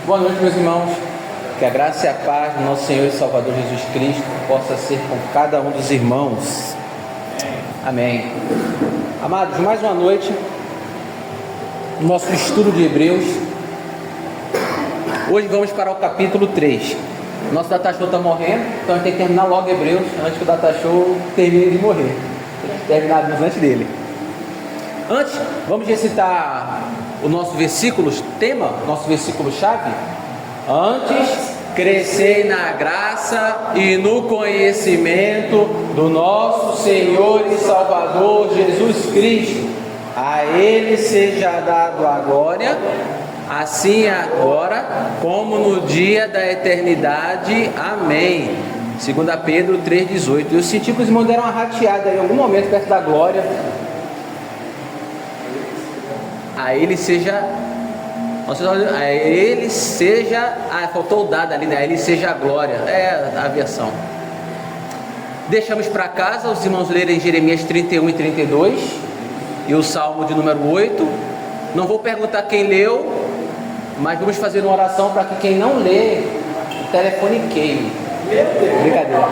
Boa noite, meus irmãos. Que a graça e a paz do nosso Senhor e Salvador Jesus Cristo possa ser com cada um dos irmãos. Amém. Amados, mais uma noite no nosso estudo de Hebreus. Hoje vamos para o capítulo 3. Nosso data show está morrendo, então a gente tem que terminar logo Hebreus antes que o data show termine de morrer. Tem que terminar antes dele. Antes, vamos recitar o nosso versículo tema, nosso versículo chave. Antes, crescei na graça e no conhecimento do nosso Senhor e Salvador Jesus Cristo. A Ele seja dado a glória, assim agora como no dia da eternidade. Amém. 2 Pedro 3,18. Eu senti que os irmãos deram uma rateada em algum momento perto da glória. A Ele seja, a Ele seja, faltou o dado ali, né? A Ele seja a glória, é a aviação. Deixamos para casa os irmãos lerem Jeremias 31 e 32 e o Salmo de número 8. Não vou perguntar quem leu, mas vamos fazer uma oração para que quem não lê, o telefone queime. Brincadeira.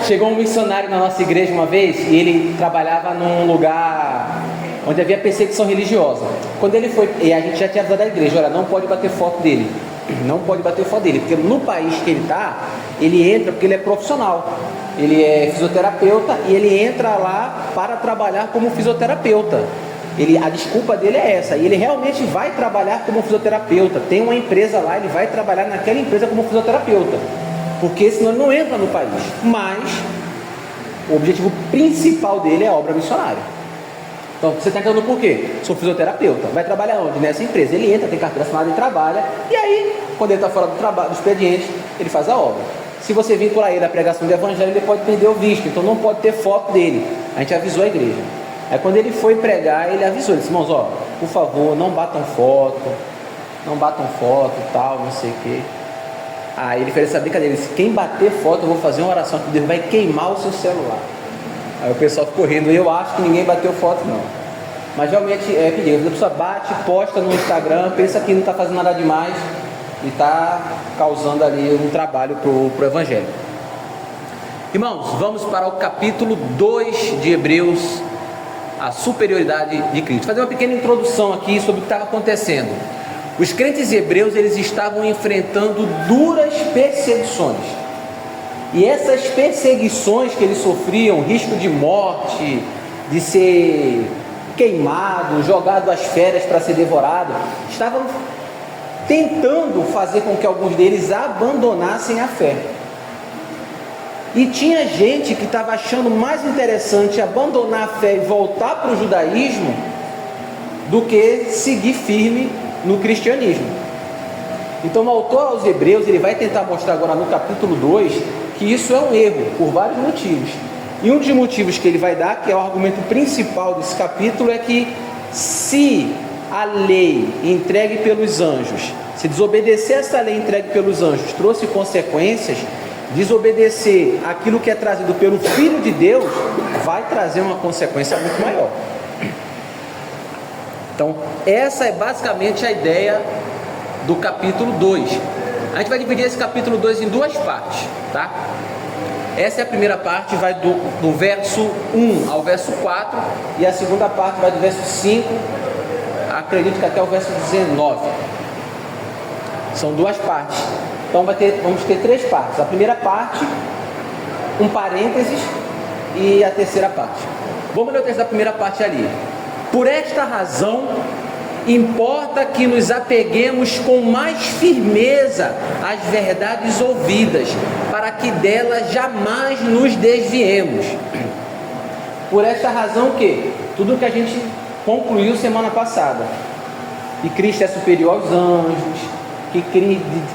Chegou um missionário na nossa igreja uma vez e ele trabalhava num lugar onde havia perseguição religiosa. Quando ele foi, e a gente já tinha avisado da igreja, olha, não pode bater foto dele, não pode bater foto dele, porque no país que ele está, ele entra porque ele é profissional, ele é fisioterapeuta e ele entra lá para trabalhar como fisioterapeuta. A desculpa dele é essa, e ele realmente vai trabalhar como fisioterapeuta, tem uma empresa lá, ele vai trabalhar naquela empresa como fisioterapeuta, porque senão ele não entra no país. Mas o objetivo principal dele é a obra missionária. Então, você está entendendo por quê? Sou fisioterapeuta. Vai trabalhar onde? Nessa empresa. Ele entra, tem carteira assinada e trabalha. E aí, quando ele está fora do trabalho, do expediente, ele faz a obra. Se você vincular ele à pregação do evangelho, ele pode perder o visto. Então, não pode ter foto dele. A gente avisou a igreja. Aí, quando ele foi pregar, ele avisou. Ele disse, irmãos, ó, por favor, não batam foto e tal, não sei o quê. Aí, ele fez essa brincadeira. Ele disse, quem bater foto, eu vou fazer uma oração que Deus vai queimar o seu celular. Aí o pessoal ficou rindo, eu acho que ninguém bateu foto não. Mas realmente é perigo. A pessoa bate, posta no Instagram, pensa que não está fazendo nada demais e está causando ali um trabalho para o Evangelho. Irmãos, vamos para o capítulo 2 de Hebreus, a superioridade de Cristo. Vou fazer uma pequena introdução aqui sobre o que estava acontecendo. Os crentes hebreus, eles estavam enfrentando duras perseguições. E essas perseguições que eles sofriam, risco de morte, de ser queimado, jogado às feras para ser devorado, estavam tentando fazer com que alguns deles abandonassem a fé. E tinha gente que estava achando mais interessante abandonar a fé e voltar para o judaísmo do que seguir firme no cristianismo. Então o autor aos Hebreus, ele vai tentar mostrar agora no capítulo 2 que isso é um erro, por vários motivos. E um dos motivos que ele vai dar, que é o argumento principal desse capítulo, é que se a lei entregue pelos anjos, se desobedecer essa lei entregue pelos anjos trouxe consequências, desobedecer aquilo que é trazido pelo Filho de Deus vai trazer uma consequência muito maior. Então, essa é basicamente a ideia do capítulo 2. A gente vai dividir esse capítulo 2 em duas partes, tá? Essa é a primeira parte, vai do verso 1 ao verso 4, e a segunda parte vai do verso 5, acredito que até o verso 19. São duas partes. Então vamos ter três partes. A primeira parte, um parênteses, e a terceira parte. Vamos ler o texto da primeira parte ali. Por esta razão, importa que nos apeguemos com mais firmeza às verdades ouvidas, para que delas jamais nos desviemos. Por esta razão que tudo que a gente concluiu semana passada, que Cristo é superior aos anjos,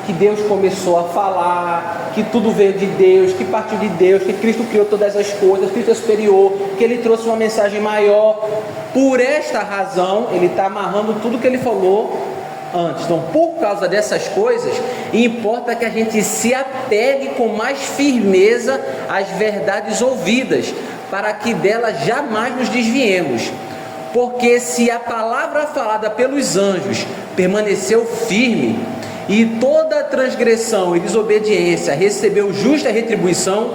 que Deus começou a falar, que tudo veio de Deus, que partiu de Deus, que Cristo criou todas as coisas, Cristo é superior, que Ele trouxe uma mensagem maior. Por esta razão, Ele está amarrando tudo que Ele falou antes. Então, por causa dessas coisas, importa que a gente se apegue com mais firmeza às verdades ouvidas, para que delas jamais nos desviemos. Porque se a palavra falada pelos anjos permaneceu firme, e toda transgressão e desobediência recebeu justa retribuição,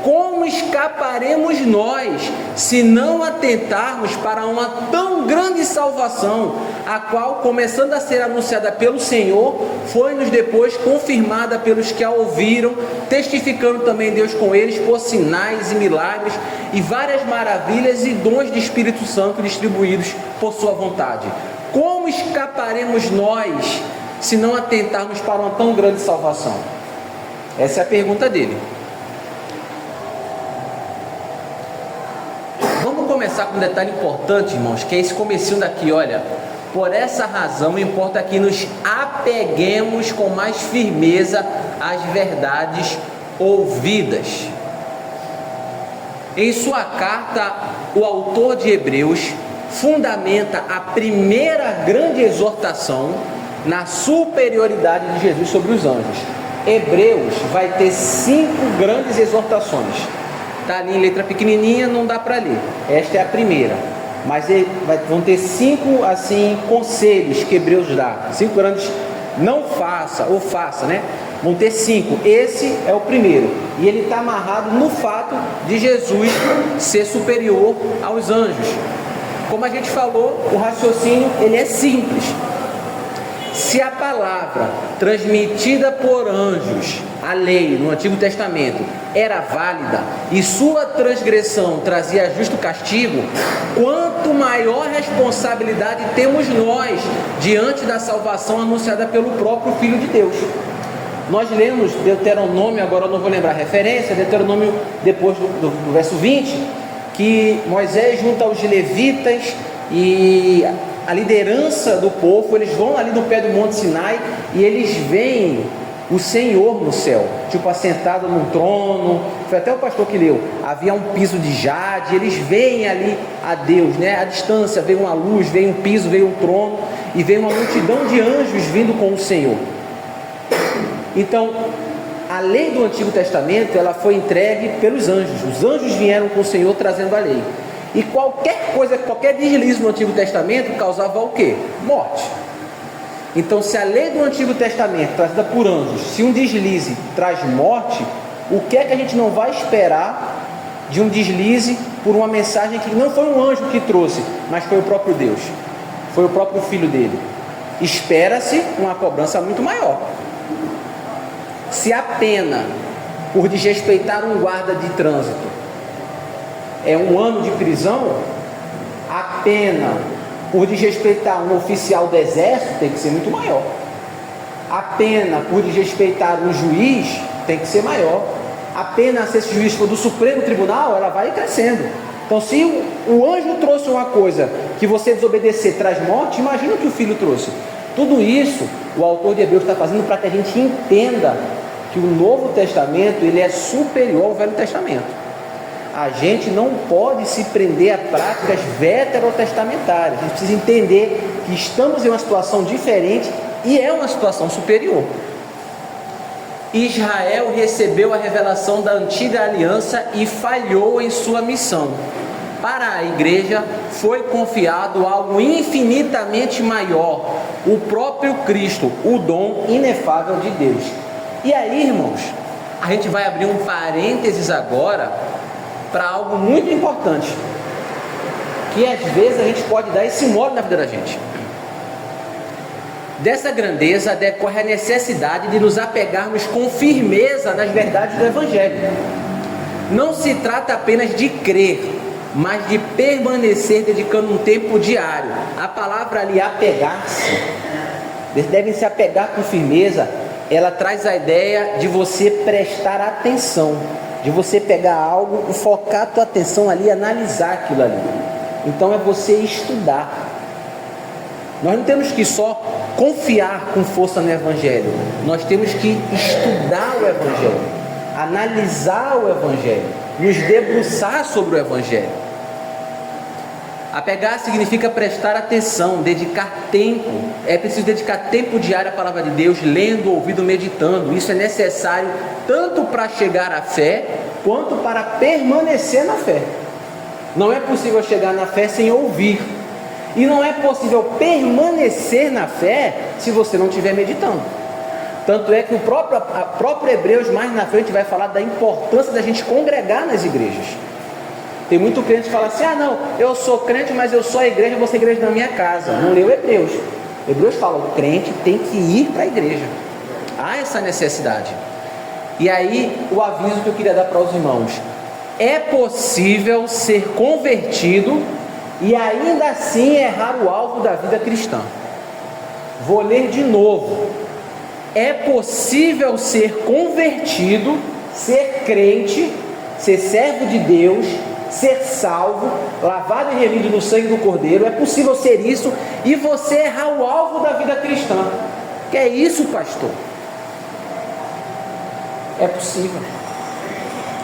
como escaparemos nós, se não atentarmos para uma tão grande salvação, a qual, começando a ser anunciada pelo Senhor, foi-nos depois confirmada pelos que a ouviram, testificando também Deus com eles por sinais e milagres, e várias maravilhas e dons de Espírito Santo distribuídos por sua vontade. Como escaparemos nós, se não atentarmos para uma tão grande salvação? Essa é a pergunta dele. Vamos começar com um detalhe importante, irmãos, que é esse comecinho daqui, olha. Por essa razão, importa que nos apeguemos com mais firmeza às verdades ouvidas. Em sua carta, o autor de Hebreus fundamenta a primeira grande exortação na superioridade de Jesus sobre os anjos. Hebreus vai ter 5 grandes exortações. Está ali em letra pequenininha, não dá para ler. Esta é a primeira. Mas vão ter 5 assim, conselhos que Hebreus dá. 5 grandes, não faça ou faça, né? Vão ter 5. Esse é o primeiro. E ele está amarrado no fato de Jesus ser superior aos anjos. Como a gente falou, o raciocínio ele é simples. Se a palavra transmitida por anjos, a lei no Antigo Testamento, era válida e sua transgressão trazia justo castigo, quanto maior responsabilidade temos nós diante da salvação anunciada pelo próprio Filho de Deus. Nós lemos Deuteronômio, agora eu não vou lembrar a referência, Deuteronômio depois do verso 20, que Moisés junta aos levitas e a liderança do povo, eles vão ali no pé do Monte Sinai e eles veem o Senhor no céu, tipo assentado num trono. Foi até o pastor que leu, havia um piso de jade, eles veem ali a Deus, né? À distância veio uma luz, veio um piso, veio um trono e veio uma multidão de anjos vindo com o Senhor. Então, a lei do Antigo Testamento, ela foi entregue pelos anjos. Os anjos vieram com o Senhor trazendo a lei. E qualquer coisa, qualquer deslize no Antigo Testamento causava o quê? Morte. Então, se a lei do Antigo Testamento, trazida por anjos, se um deslize traz morte, o que é que a gente não vai esperar de um deslize por uma mensagem que não foi um anjo que trouxe, mas foi o próprio Deus, foi o próprio Filho dele? Espera-se uma cobrança muito maior. Se a pena por desrespeitar um guarda de trânsito é 1 ano de prisão, a pena por desrespeitar um oficial do exército tem que ser muito maior. A pena por desrespeitar um juiz tem que ser maior. A pena, se esse juiz for do Supremo Tribunal, ela vai crescendo. Então, se o anjo trouxe uma coisa que você desobedecer traz morte, imagina o que o Filho trouxe. Tudo isso o autor de Hebreus está fazendo para que a gente entenda que o Novo Testamento ele é superior ao Velho Testamento. A gente não pode se prender a práticas veterotestamentárias. A gente precisa entender que estamos em uma situação diferente e é uma situação superior. Israel recebeu a revelação da antiga aliança e falhou em sua missão. Para a igreja foi confiado algo infinitamente maior, o próprio Cristo, o dom inefável de Deus. E aí, irmãos, a gente vai abrir um parênteses agora para algo muito importante, que às vezes a gente pode dar esse mole na vida da gente. Dessa grandeza decorre a necessidade de nos apegarmos com firmeza nas verdades do Evangelho. Não se trata apenas de crer, mas de permanecer dedicando um tempo diário. A palavra ali, apegar-se, devem se apegar com firmeza. Ela traz a ideia de você prestar atenção, de você pegar algo e focar a tua atenção ali, analisar aquilo ali. Então é você estudar. Nós não temos que só confiar com força no Evangelho, nós temos que estudar o Evangelho, analisar o Evangelho, nos debruçar sobre o Evangelho. Apegar significa prestar atenção, dedicar tempo. É preciso dedicar tempo diário à palavra de Deus, lendo, ouvindo, meditando. Isso é necessário tanto para chegar à fé, quanto para permanecer na fé. Não é possível chegar na fé sem ouvir. E não é possível permanecer na fé se você não estiver meditando. Tanto é que a próprio Hebreus mais na frente vai falar da importância da gente congregar nas igrejas. Tem muito crente que fala assim, não, eu sou crente, mas eu sou a igreja, vou ser igreja na minha casa. Não leu Hebreus. Hebreus fala, o crente tem que ir para a igreja. Há essa necessidade. E aí, o aviso que eu queria dar para os irmãos. É possível ser convertido e ainda assim errar o alvo da vida cristã. Vou ler de novo. É possível ser convertido, ser crente, ser servo de Deus, ser salvo, lavado e remido no sangue do Cordeiro. É possível ser isso e você errar o alvo da vida cristã. Que é isso, pastor? É possível.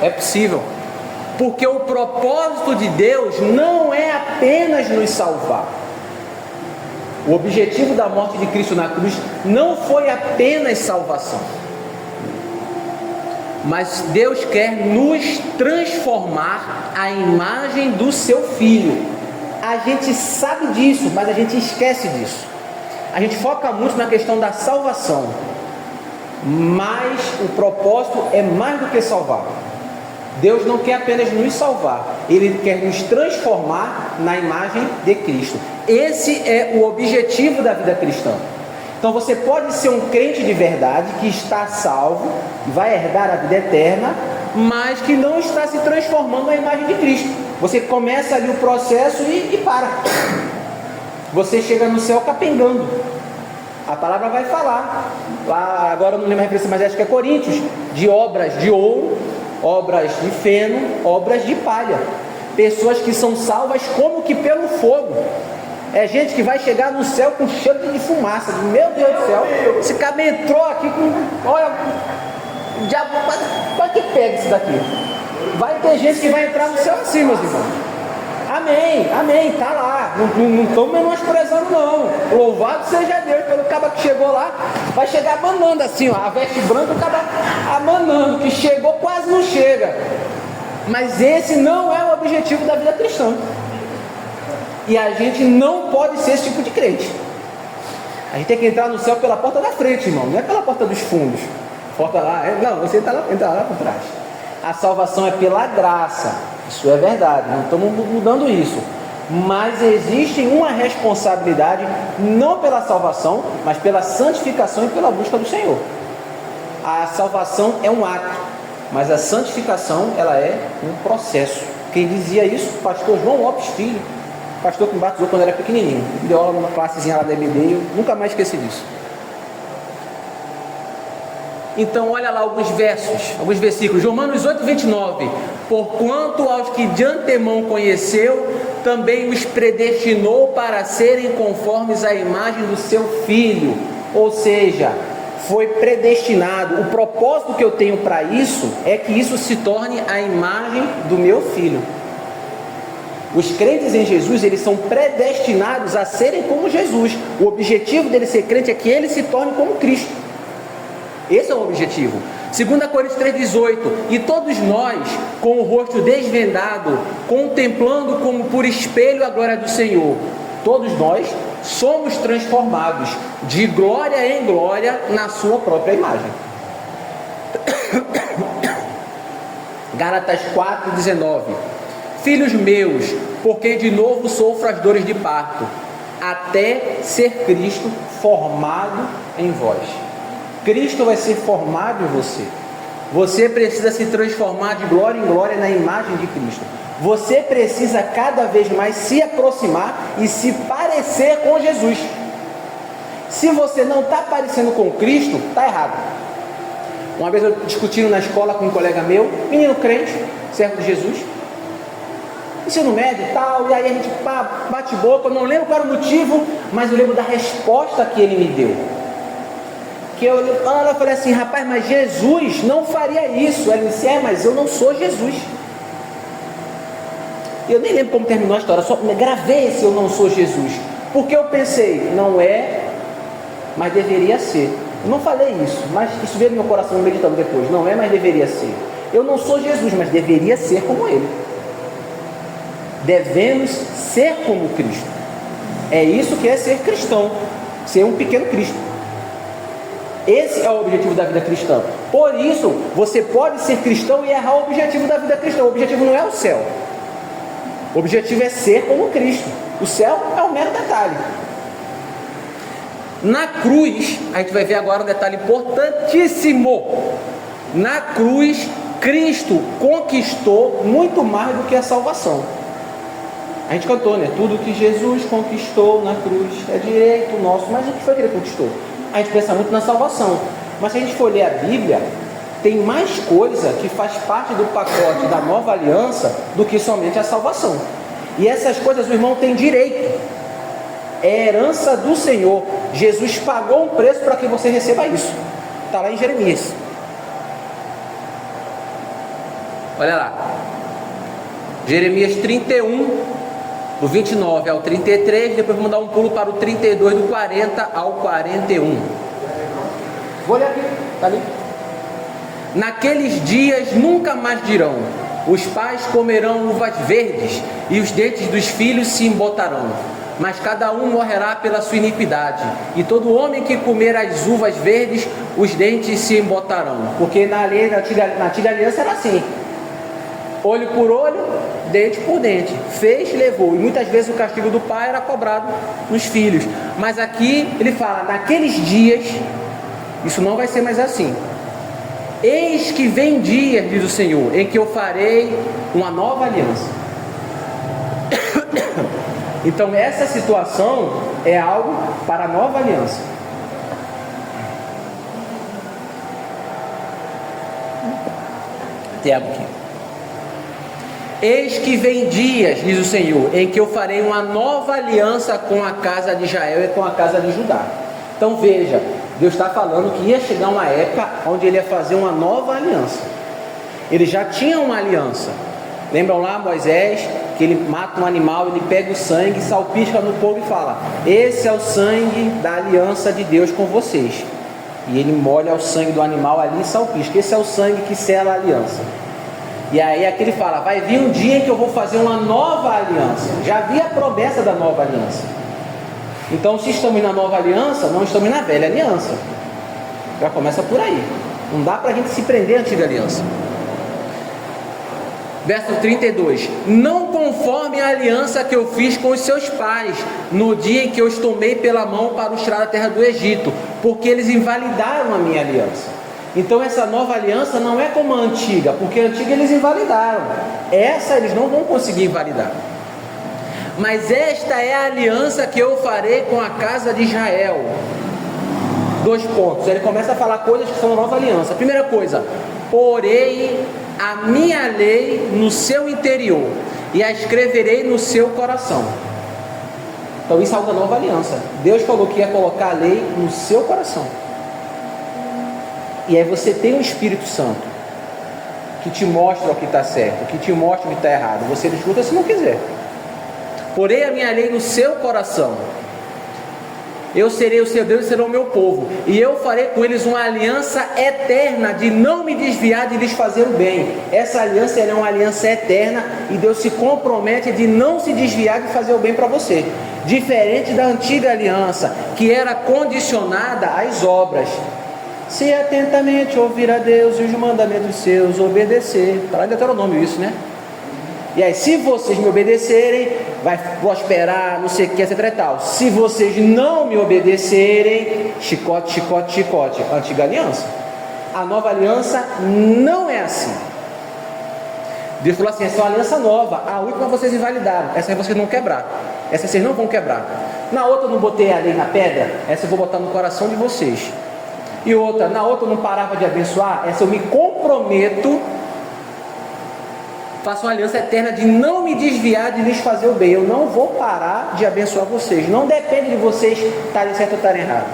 É possível. Porque o propósito de Deus não é apenas nos salvar. O objetivo da morte de Cristo na cruz não foi apenas salvação. Mas Deus quer nos transformar à imagem do seu Filho. A gente sabe disso, mas a gente esquece disso. A gente foca muito na questão da salvação. Mas o propósito é mais do que salvar. Deus não quer apenas nos salvar, Ele quer nos transformar na imagem de Cristo. Esse é o objetivo da vida cristã. Então você pode ser um crente de verdade, que está salvo, vai herdar a vida eterna, mas que não está se transformando na imagem de Cristo. Você começa ali o processo e para. Você chega no céu capengando. A palavra vai falar, lá, agora eu não lembro a referência, mas acho que é Coríntios, de obras de ouro, obras de feno, obras de palha. Pessoas que são salvas como que pelo fogo. É gente que vai chegar no céu com cheiro de fumaça. Meu Deus do céu, esse cara entrou aqui com... Olha, o diabo quase que pega isso daqui. Vai ter gente que vai entrar no céu assim, meus irmãos. Amém, tá lá. Não estamos menosprezando não. Louvado seja Deus pelo cara que chegou lá. Vai chegar amanando assim, ó, a veste branca, o cara amanando, que chegou quase não chega. Mas esse não é o objetivo da vida cristã. E a gente não pode ser esse tipo de crente. A gente tem que entrar no céu pela porta da frente, irmão, não é pela porta dos fundos. Porta lá, não, você entra lá por trás. A salvação é pela graça, isso é verdade, não estamos mudando isso. Mas existe uma responsabilidade, não pela salvação, mas pela santificação e pela busca do Senhor. A salvação é um ato, mas a santificação, ela é um processo. Quem dizia isso? O pastor João Lopes Filho, pastor que me batizou quando era pequenininho. Deu aula numa classezinha lá da EBD e eu nunca mais esqueci disso. Então olha lá alguns versículos. Romanos 8, 29. Porquanto aos que de antemão conheceu, também os predestinou para serem conformes à imagem do seu Filho. Ou seja, foi predestinado. O propósito que eu tenho para isso é que isso se torne a imagem do meu Filho. Os crentes em Jesus, eles são predestinados a serem como Jesus. O objetivo dele ser crente é que ele se torne como Cristo. Esse é o objetivo. 2 Coríntios 3,18. E todos nós, com o rosto desvendado, contemplando como por espelho a glória do Senhor, todos nós somos transformados de glória em glória na sua própria imagem. Gálatas 4,19. Filhos meus, porque de novo sofro as dores de parto, até ser Cristo formado em vós. Cristo vai ser formado em você. Você precisa se transformar de glória em glória na imagem de Cristo. Você precisa cada vez mais se aproximar e se parecer com Jesus. Se você não está parecendo com Cristo, está errado. Uma vez eu discutindo na escola com um colega meu, menino crente, servo de Jesus, ensino médio e tal, e aí a gente bate boca. Eu não lembro qual era o motivo, mas eu lembro da resposta que ele me deu. Que eu falei assim, rapaz, mas Jesus não faria isso. Ele disse, mas eu não sou Jesus. Eu nem lembro como terminou a história, só gravei esse eu não sou Jesus. Porque eu pensei, não é, mas deveria ser. Eu não falei isso, mas isso veio no meu coração meditando depois. Não é, mas deveria ser. Eu não sou Jesus, mas deveria ser como Ele. Devemos ser como Cristo. É isso que é ser cristão, ser um pequeno Cristo. Esse é o objetivo da vida cristã. Por isso, você pode ser cristão e errar o objetivo da vida cristã. O objetivo não é o céu. O objetivo é ser como Cristo. O céu é um mero detalhe. Na cruz, a gente vai ver agora um detalhe importantíssimo. Na cruz, Cristo conquistou muito mais do que a salvação. A gente cantou, né? Tudo que Jesus conquistou na cruz é direito nosso. Mas o que foi que ele conquistou? A gente pensa muito na salvação. Mas se a gente for ler a Bíblia, tem mais coisa que faz parte do pacote da nova aliança do que somente a salvação. E essas coisas o irmão tem direito. É herança do Senhor. Jesus pagou um preço para que você receba isso. Está lá em Jeremias. Olha lá. Jeremias 31, do 29 ao 33. Depois vamos dar um pulo para o 32, do 40 ao 41. Vou ler aqui. Está ali. Naqueles dias nunca mais dirão: os pais comerão uvas verdes e os dentes dos filhos se embotarão, mas cada um morrerá pela sua iniquidade, e todo homem que comer as uvas verdes, os dentes se embotarão. Porque na antiga aliança era assim: olho por olho, dente por dente, fez, levou, e muitas vezes o castigo do pai era cobrado nos filhos. Mas aqui ele fala: naqueles dias, isso não vai ser mais assim. Eis que vem dias, diz o Senhor, em que eu farei uma nova aliança. Então essa situação é algo para a nova aliança. Tem algo aqui. Eis que vem dias, diz o Senhor, em que eu farei uma nova aliança com a casa de Israel e com a casa de Judá. Então veja, Deus está falando que ia chegar uma época onde ele ia fazer uma nova aliança. Ele já tinha uma aliança. Lembram lá Moisés, que ele mata um animal, ele pega o sangue, salpica no povo e fala: esse é o sangue da aliança de Deus com vocês. E ele molha o sangue do animal ali e salpica. Esse é o sangue que sela a aliança. E aí aqui ele fala: vai vir um dia em que eu vou fazer uma nova aliança. Já havia a promessa da nova aliança. Então, se estamos na nova aliança, não estamos na velha aliança. Já começa por aí. Não dá para a gente se prender à antiga aliança. Verso 32. Não conforme a aliança que eu fiz com os seus pais, no dia em que eu os tomei pela mão para os tirar da terra do Egito, porque eles invalidaram a minha aliança. Então essa nova aliança não é como a antiga, porque a antiga eles invalidaram. Essa eles não vão conseguir invalidar. Mas esta é a aliança que eu farei com a casa de Israel. 2 pontos. Ele começa a falar coisas que são nova aliança. Primeira coisa: porei a minha lei no seu interior e a escreverei no seu coração. Então isso é algo da nova aliança. Deus falou que ia colocar a lei no seu coração. E aí você tem o Espírito Santo que te mostra o que está certo, que te mostra o que está errado. Você escuta se não quiser. Porei a minha lei no seu coração. Eu serei o seu Deus e serão o meu povo. E eu farei com eles uma aliança eterna de não me desviar de lhes fazer o bem. Essa aliança é uma aliança eterna e Deus se compromete de não se desviar de fazer o bem para você. Diferente da antiga aliança, que era condicionada às obras. Se atentamente ouvir a Deus e os mandamentos seus, obedecer. Está lá em Deuteronômio isso, né? E aí, se vocês me obedecerem, vai prosperar, não sei o que, etc e tal. Se vocês não me obedecerem, chicote, chicote, chicote. Antiga aliança. A nova aliança não é assim. Deus falou assim: essa é uma aliança nova. A última vocês invalidaram. Essa vocês não quebrar. Essa vocês não vão quebrar. Na outra eu não botei a lei na pedra. Essa eu vou botar no coração de vocês. E outra, na outra eu não parava de abençoar. Essa eu me comprometo, faço uma aliança eterna de não me desviar de lhes fazer o bem. Eu não vou parar de abençoar vocês. Não depende de vocês estarem certo ou estarem errado.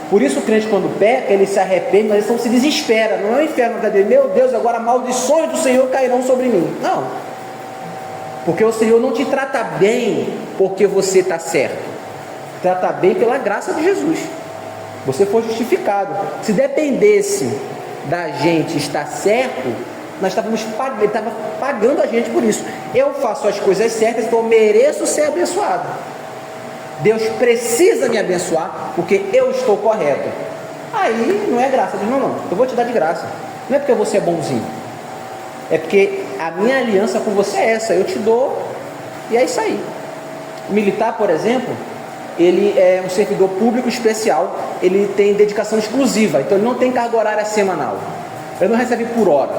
Por isso o crente, quando peca, ele se arrepende, mas ele não se desespera. Não é o inferno da dele: meu Deus, agora maldições do Senhor cairão sobre mim. Não. Porque o Senhor não te trata bem porque você está certo. Trata bem pela graça de Jesus. Você foi justificado. Se dependesse da gente estar certo, nós estávamos pagando, ele estava pagando a gente por isso. Eu faço as coisas certas, então eu mereço ser abençoado. Deus precisa me abençoar porque eu estou correto. Aí não é graça. Diz, não, eu vou te dar de graça. Não é porque você é bonzinho, é porque a minha aliança com você é essa, eu te dou, e é isso aí. O militar, por exemplo, ele é um servidor público especial, ele tem dedicação exclusiva, então ele não tem carga horária semanal, ele não recebe por hora,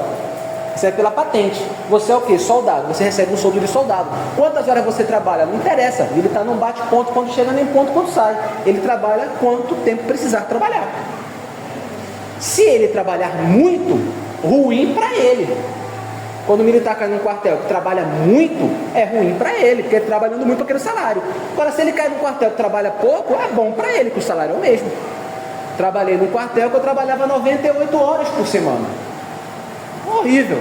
recebe pela patente. Você é o quê? Soldado, você recebe um soldo de soldado. Quantas horas você trabalha? Não interessa, o militar não bate ponto quando chega, nem ponto quando sai, ele trabalha quanto tempo precisar trabalhar. Se ele trabalhar muito, ruim para ele. Quando o militar cai num quartel que trabalha muito, é ruim para ele, porque ele está trabalhando muito para aquele salário. Agora, se ele cai num quartel que trabalha pouco, é bom para ele, que o salário é o mesmo. Trabalhei num quartel que eu trabalhava 98 horas por semana. Horrível.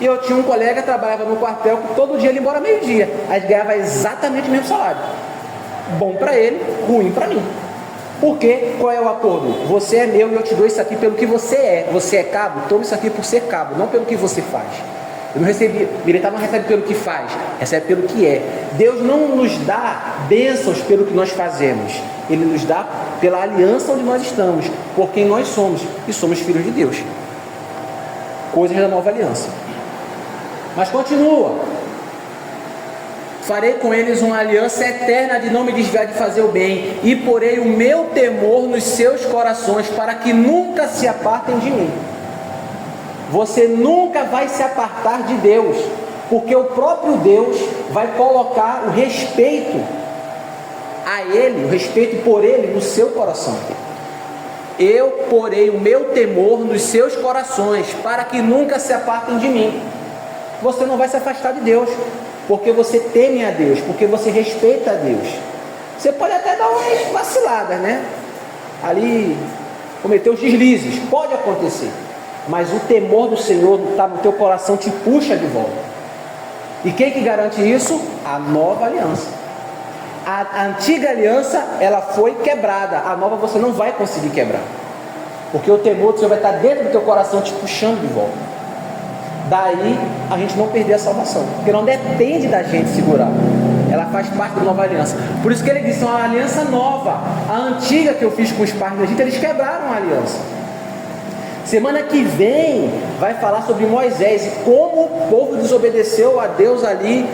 E eu tinha um colega que trabalhava no quartel que todo dia ele ia embora meio-dia. Aí ganhava exatamente o mesmo salário. Bom para ele, ruim para mim. Porque, qual é o acordo? Você é meu e eu te dou isso aqui pelo que você é. Você é cabo? Toma isso aqui por ser cabo, não pelo que você faz. Eu não recebi, militar não recebe pelo que faz, recebe pelo que é. Deus não nos dá bênçãos pelo que nós fazemos. Ele nos dá pela aliança onde nós estamos, por quem nós somos, e somos filhos de Deus. Coisas da nova aliança. Mas continua. Farei com eles uma aliança eterna de não me desviar de fazer o bem, e porei o meu temor nos seus corações, para que nunca se apartem de mim. Você nunca vai se apartar de Deus, porque o próprio Deus vai colocar o respeito a Ele, o respeito por Ele no seu coração. Eu porei o meu temor nos seus corações, para que nunca se apartem de mim. Você não vai se afastar de Deus, porque você teme a Deus, porque você respeita a Deus. Você pode até dar umas vaciladas, né? Ali, cometer os deslizes, pode acontecer. Mas o temor do Senhor está no teu coração, te puxa de volta. E quem que garante isso? A nova aliança. A antiga aliança, ela foi quebrada. A nova você não vai conseguir quebrar. Porque o temor do Senhor vai estar dentro do teu coração, te puxando de volta. Daí, a gente não perder a salvação. Porque não depende da gente segurar. Ela faz parte da nova aliança. Por isso que ele disse, é uma aliança nova. A antiga que eu fiz com os pais da gente, eles quebraram a aliança. Semana que vem vai falar sobre Moisés e como o povo desobedeceu a Deus ali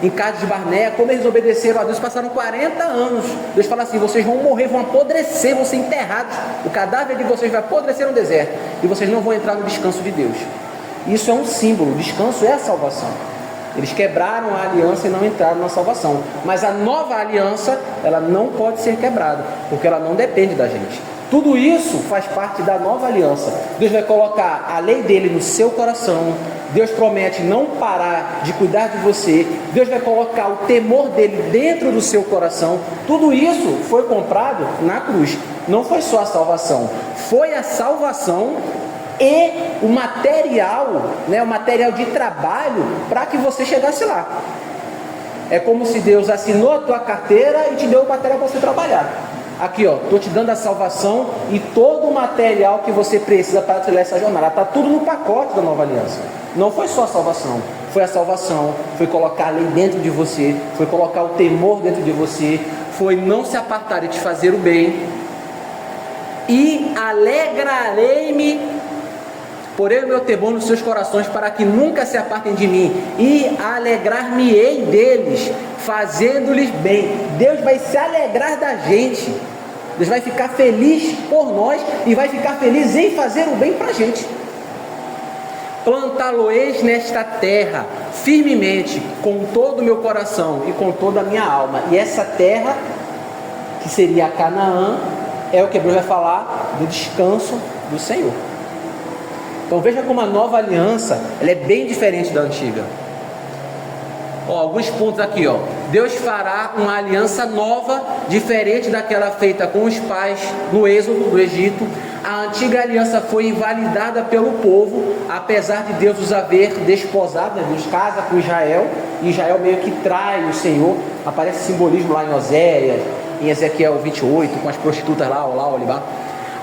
em Cades de Barnea, como eles obedeceram a Deus. Passaram 40 anos. Deus fala assim, vocês vão morrer, vão apodrecer, vão ser enterrados. O cadáver de vocês vai apodrecer no deserto e vocês não vão entrar no descanso de Deus. Isso é um símbolo, o descanso é a salvação. Eles quebraram a aliança e não entraram na salvação. Mas a nova aliança, ela não pode ser quebrada, porque ela não depende da gente. Tudo isso faz parte da nova aliança. Deus vai colocar a lei dele no seu coração. Deus promete não parar de cuidar de você. Deus vai colocar o temor dele dentro do seu coração. Tudo isso foi comprado na cruz. Não foi só a salvação, foi a salvação e o material, né, o material de trabalho para que você chegasse lá. É como se Deus assinou a tua carteira e te deu o material para você trabalhar. Aqui, ó, estou te dando a salvação e todo o material que você precisa para trilhar essa jornada. Está tudo no pacote da nova aliança. Não foi só a salvação, foi a salvação, foi colocar a lei dentro de você, foi colocar o temor dentro de você, foi não se apartar de te fazer o bem. E alegrarei-me, porém o meu temor nos seus corações, para que nunca se apartem de mim, e alegrar-me-ei deles, fazendo-lhes bem. Deus vai se alegrar da gente. Deus vai ficar feliz por nós e vai ficar feliz em fazer o bem para a gente. Plantá-lo-eis nesta terra firmemente, com todo o meu coração e com toda a minha alma. E essa terra, que seria Canaã, é o que Deus vai falar do descanso do Senhor. Então veja como a nova aliança, ela é bem diferente da antiga. Alguns pontos aqui, ó. Deus fará uma aliança nova, diferente daquela feita com os pais no êxodo do Egito. A antiga aliança foi invalidada pelo povo, apesar de Deus os haver desposado, né? Deus casa com Israel, e Israel meio que trai o Senhor. Aparece simbolismo lá em Oséias, em Ezequiel 28, com as prostitutas lá, Olá.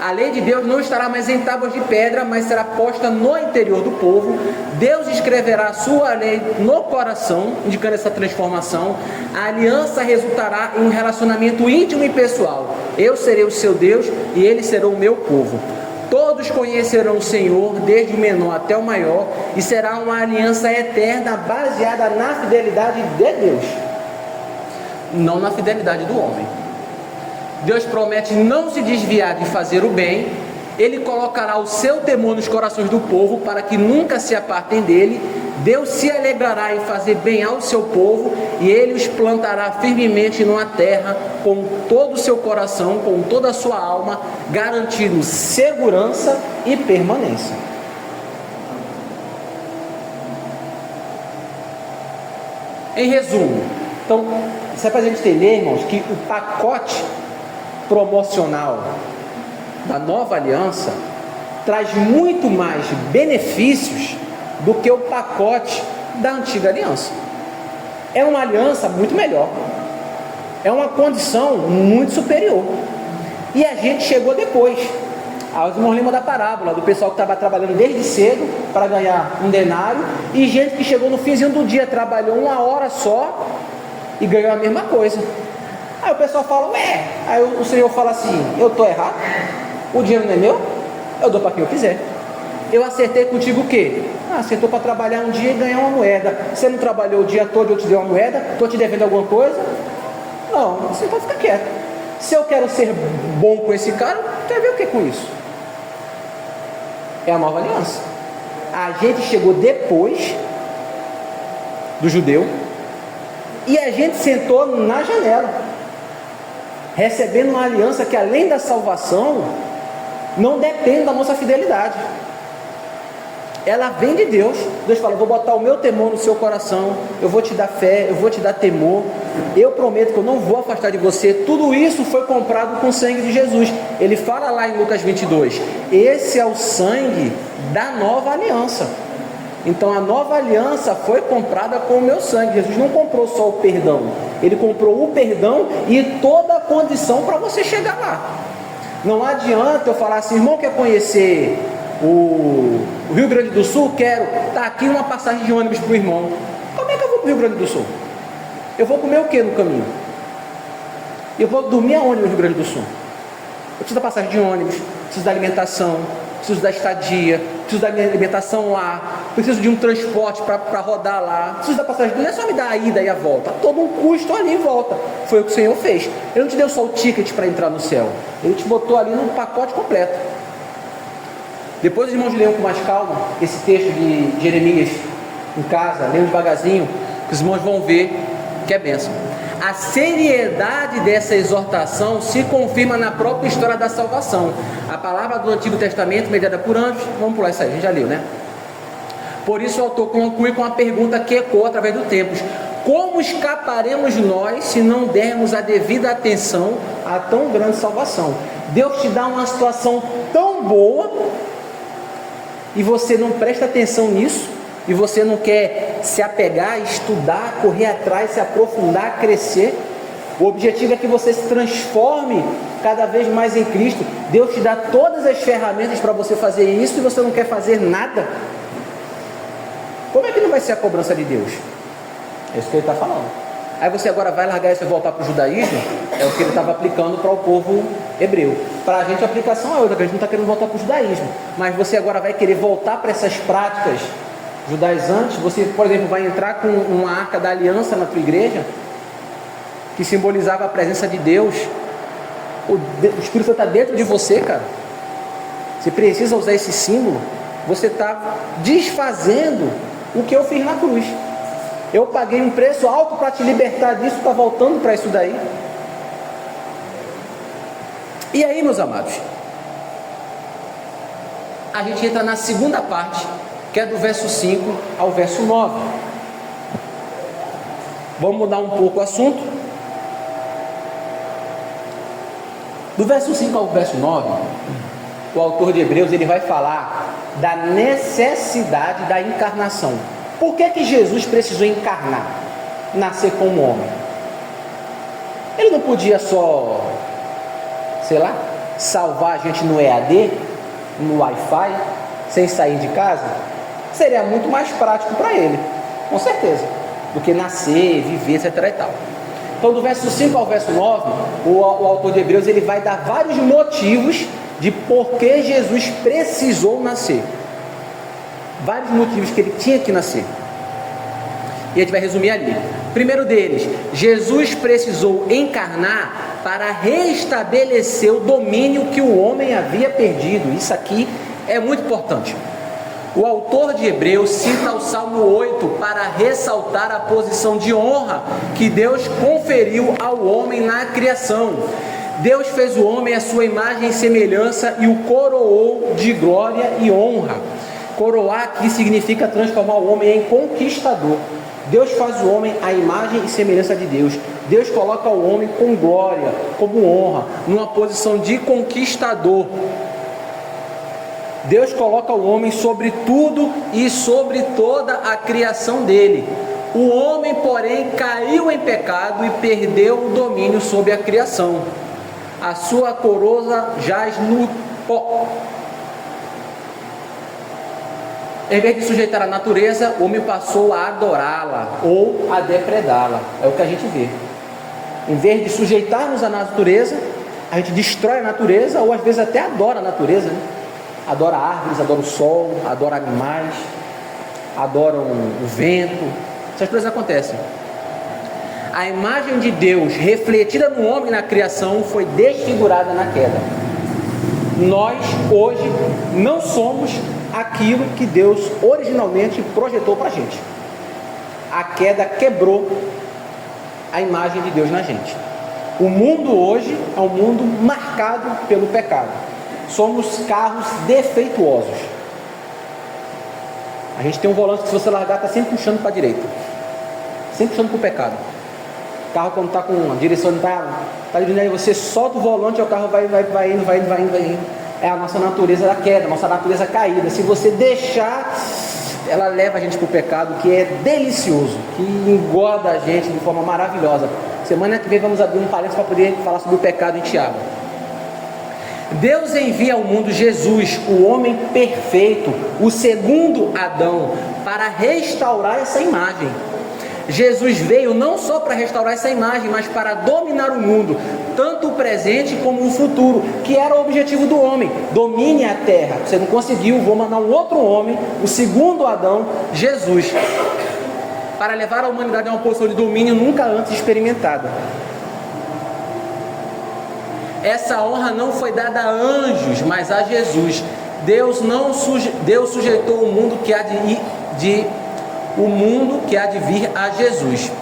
A lei de Deus não estará mais em tábuas de pedra, mas será posta no interior do povo. Deus escreverá a sua lei no coração, indicando essa transformação. A aliança resultará em um relacionamento íntimo e pessoal. eu serei o seu Deus e eles serão o meu povo. Todos conhecerão o Senhor, desde o menor até o maior, e será uma aliança eterna baseada na fidelidade de Deus, não na fidelidade do homem. Deus promete não se desviar de fazer o bem. Ele colocará o seu temor nos corações do povo para que nunca se apartem dele. Deus se alegrará em fazer bem ao seu povo e ele os plantará firmemente numa terra com todo o seu coração, com toda a sua alma, garantindo segurança e permanência. Em resumo, então, isso é para a gente entender, irmãos, que o pacote promocional da nova aliança traz muito mais benefícios do que o pacote da antiga aliança. É uma aliança muito melhor, é uma condição muito superior, e a gente chegou depois. Os irmãos lembram da parábola do pessoal que estava trabalhando desde cedo para ganhar um denário, e gente que chegou no finzinho do dia, trabalhou 1 hora só e ganhou a mesma coisa. Aí o pessoal fala, aí o Senhor fala assim, eu estou errado? O dinheiro não é meu? Eu dou para quem eu quiser. Eu acertei contigo o quê? Acertou para trabalhar um dia e ganhar uma moeda. Você não trabalhou o dia todo e eu te dei uma moeda? Estou te devendo alguma coisa? Não, você pode ficar quieto. Se eu quero ser bom com esse cara, quer ver o que com isso? É a nova aliança. A gente chegou depois do judeu e a gente sentou na janela, recebendo uma aliança que, além da salvação, não depende da nossa fidelidade. Ela vem de Deus. Deus fala, vou botar o meu temor no seu coração, eu vou te dar fé, eu vou te dar temor, eu prometo que eu não vou afastar de você. Tudo isso foi comprado com o sangue de Jesus. Ele fala lá em Lucas 22, esse é o sangue da nova aliança. Então a nova aliança foi comprada com o meu sangue. Jesus não comprou só o perdão, ele comprou o perdão e toda a condição para você chegar lá. Não adianta eu falar assim, irmão, quer conhecer o Rio Grande do Sul? Quero. Está aqui uma passagem de ônibus para o irmão. Como é que eu vou para o Rio Grande do Sul? Eu vou comer o que no caminho? Eu vou dormir aonde no Rio Grande do Sul? Eu preciso da passagem de ônibus, preciso da alimentação, preciso da estadia, preciso da minha alimentação lá, preciso de um transporte para rodar lá, preciso da passagem. Não é só me dar a ida e a volta, todo um custo ali em volta. Foi o que o Senhor fez. Ele não te deu só o ticket para entrar no céu, ele te botou ali num pacote completo. Depois os irmãos leiam com mais calma esse texto de Jeremias em casa, leiam devagarzinho, que os irmãos vão ver que é bênção. A seriedade dessa exortação se confirma na própria história da salvação. A palavra do Antigo Testamento, mediada por anjos, vamos pular isso aí, a gente já leu, né? Por isso o autor conclui com uma pergunta que ecoa através do tempo: como escaparemos nós se não dermos a devida atenção a tão grande salvação? Deus te dá uma situação tão boa e você não presta atenção nisso, e você não quer se apegar, estudar, correr atrás, se aprofundar, crescer. O objetivo é que você se transforme cada vez mais em Cristo. Deus te dá todas as ferramentas para você fazer isso e você não quer fazer nada. Como é que não vai ser a cobrança de Deus? É isso que ele está falando. Aí você agora vai largar isso e voltar para o judaísmo? É o que ele estava aplicando para o povo hebreu. Para a gente a aplicação é outra, que a gente não está querendo voltar para o judaísmo. Mas você agora vai querer voltar para essas práticas judaizantes. Você, por exemplo, vai entrar com uma arca da aliança na tua igreja, que simbolizava a presença de Deus. O Espírito está dentro de você, cara. Você precisa usar esse símbolo. Você está desfazendo o que eu fiz na cruz. Eu paguei um preço alto para te libertar disso, está voltando para isso daí. E aí, meus amados, a gente entra na segunda parte, que é do verso 5 ao verso 9. Vamos mudar um pouco o assunto. Do verso 5 ao verso 9, o autor de Hebreus ele vai falar da necessidade da encarnação. Por que Jesus precisou encarnar, nascer como homem? Ele não podia só, sei lá, salvar a gente no EAD, no Wi-Fi, sem sair de casa? Seria muito mais prático para ele, com certeza, do que nascer, viver, etc. e tal. Então, do verso 5 ao verso 9, o autor de Hebreus ele vai dar vários motivos de por que Jesus precisou nascer. Vários motivos que ele tinha que nascer. E a gente vai resumir ali. Primeiro deles, Jesus precisou encarnar para restabelecer o domínio que o homem havia perdido. Isso aqui é muito importante. O autor de Hebreus cita o Salmo 8 para ressaltar a posição de honra que Deus conferiu ao homem na criação. Deus fez o homem à sua imagem e semelhança e o coroou de glória e honra. Coroar aqui significa transformar o homem em conquistador. Deus faz o homem à imagem e semelhança de Deus. Deus coloca o homem com glória, como honra, numa posição de conquistador. Deus coloca o homem sobre tudo e sobre toda a criação dele. O homem, porém, caiu em pecado e perdeu o domínio sobre a criação. A sua coroa jaz no pó. Em vez de sujeitar a natureza, o homem passou a adorá-la ou a depredá-la. É o que a gente vê. Em vez de sujeitarmos a natureza, a gente destrói a natureza ou às vezes até adora a natureza, né? Adora árvores, adora o sol, adora animais, adora o vento. Essas coisas acontecem. A imagem de Deus refletida no homem na criação foi desfigurada na queda. Nós hoje não somos aquilo que Deus originalmente projetou para a gente. A queda quebrou a imagem de Deus na gente. O mundo hoje é um mundo marcado pelo pecado. Somos carros defeituosos. A gente tem um volante que se você largar está sempre puxando para a direita, sempre puxando para o pecado. O carro quando está com a direção está dirigindo aí, você solta o volante e o carro vai indo. É a nossa natureza da queda, a nossa natureza caída. Se você deixar, ela leva a gente para o pecado, que é delicioso, que engorda a gente de forma maravilhosa. Semana que vem vamos abrir um parênteses para poder falar sobre o pecado em Tiago. Deus envia ao mundo Jesus, o homem perfeito, o segundo Adão, para restaurar essa imagem. Jesus veio não só para restaurar essa imagem, mas para dominar o mundo, tanto o presente como o futuro, que era o objetivo do homem. Domine a terra. Você não conseguiu, vou mandar um outro homem, o segundo Adão, Jesus, para levar a humanidade a uma posição de domínio nunca antes experimentada. Essa honra não foi dada a anjos, mas a Jesus. Deus sujeitou o mundo que há de vir a Jesus.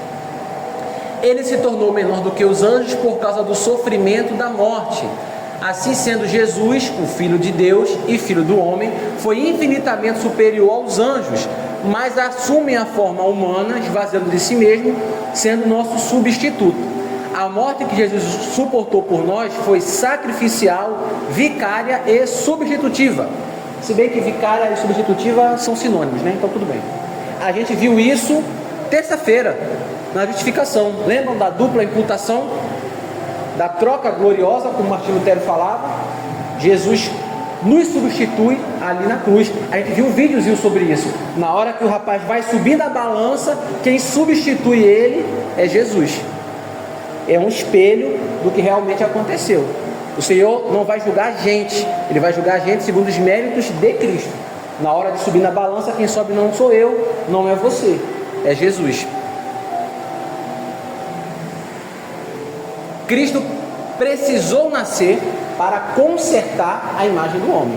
Ele se tornou menor do que os anjos por causa do sofrimento da morte. Assim sendo, Jesus, o Filho de Deus e Filho do homem, foi infinitamente superior aos anjos, mas assume a forma humana, esvaziando de si mesmo, sendo nosso substituto. A morte que Jesus suportou por nós foi sacrificial, vicária e substitutiva. Se bem que vicária e substitutiva são sinônimos, né? Então tudo bem. A gente viu isso terça-feira, na justificação. Lembram da dupla imputação? Da troca gloriosa, como Martinho Lutero falava? Jesus nos substitui ali na cruz. A gente viu um videozinho sobre isso. Na hora que o rapaz vai subindo a balança, quem substitui ele é Jesus. É um espelho do que realmente aconteceu. O Senhor não vai julgar a gente, Ele vai julgar a gente segundo os méritos de Cristo. Na hora de subir na balança, quem sobe não sou eu, não é você, é Jesus. Cristo precisou nascer para consertar a imagem do homem,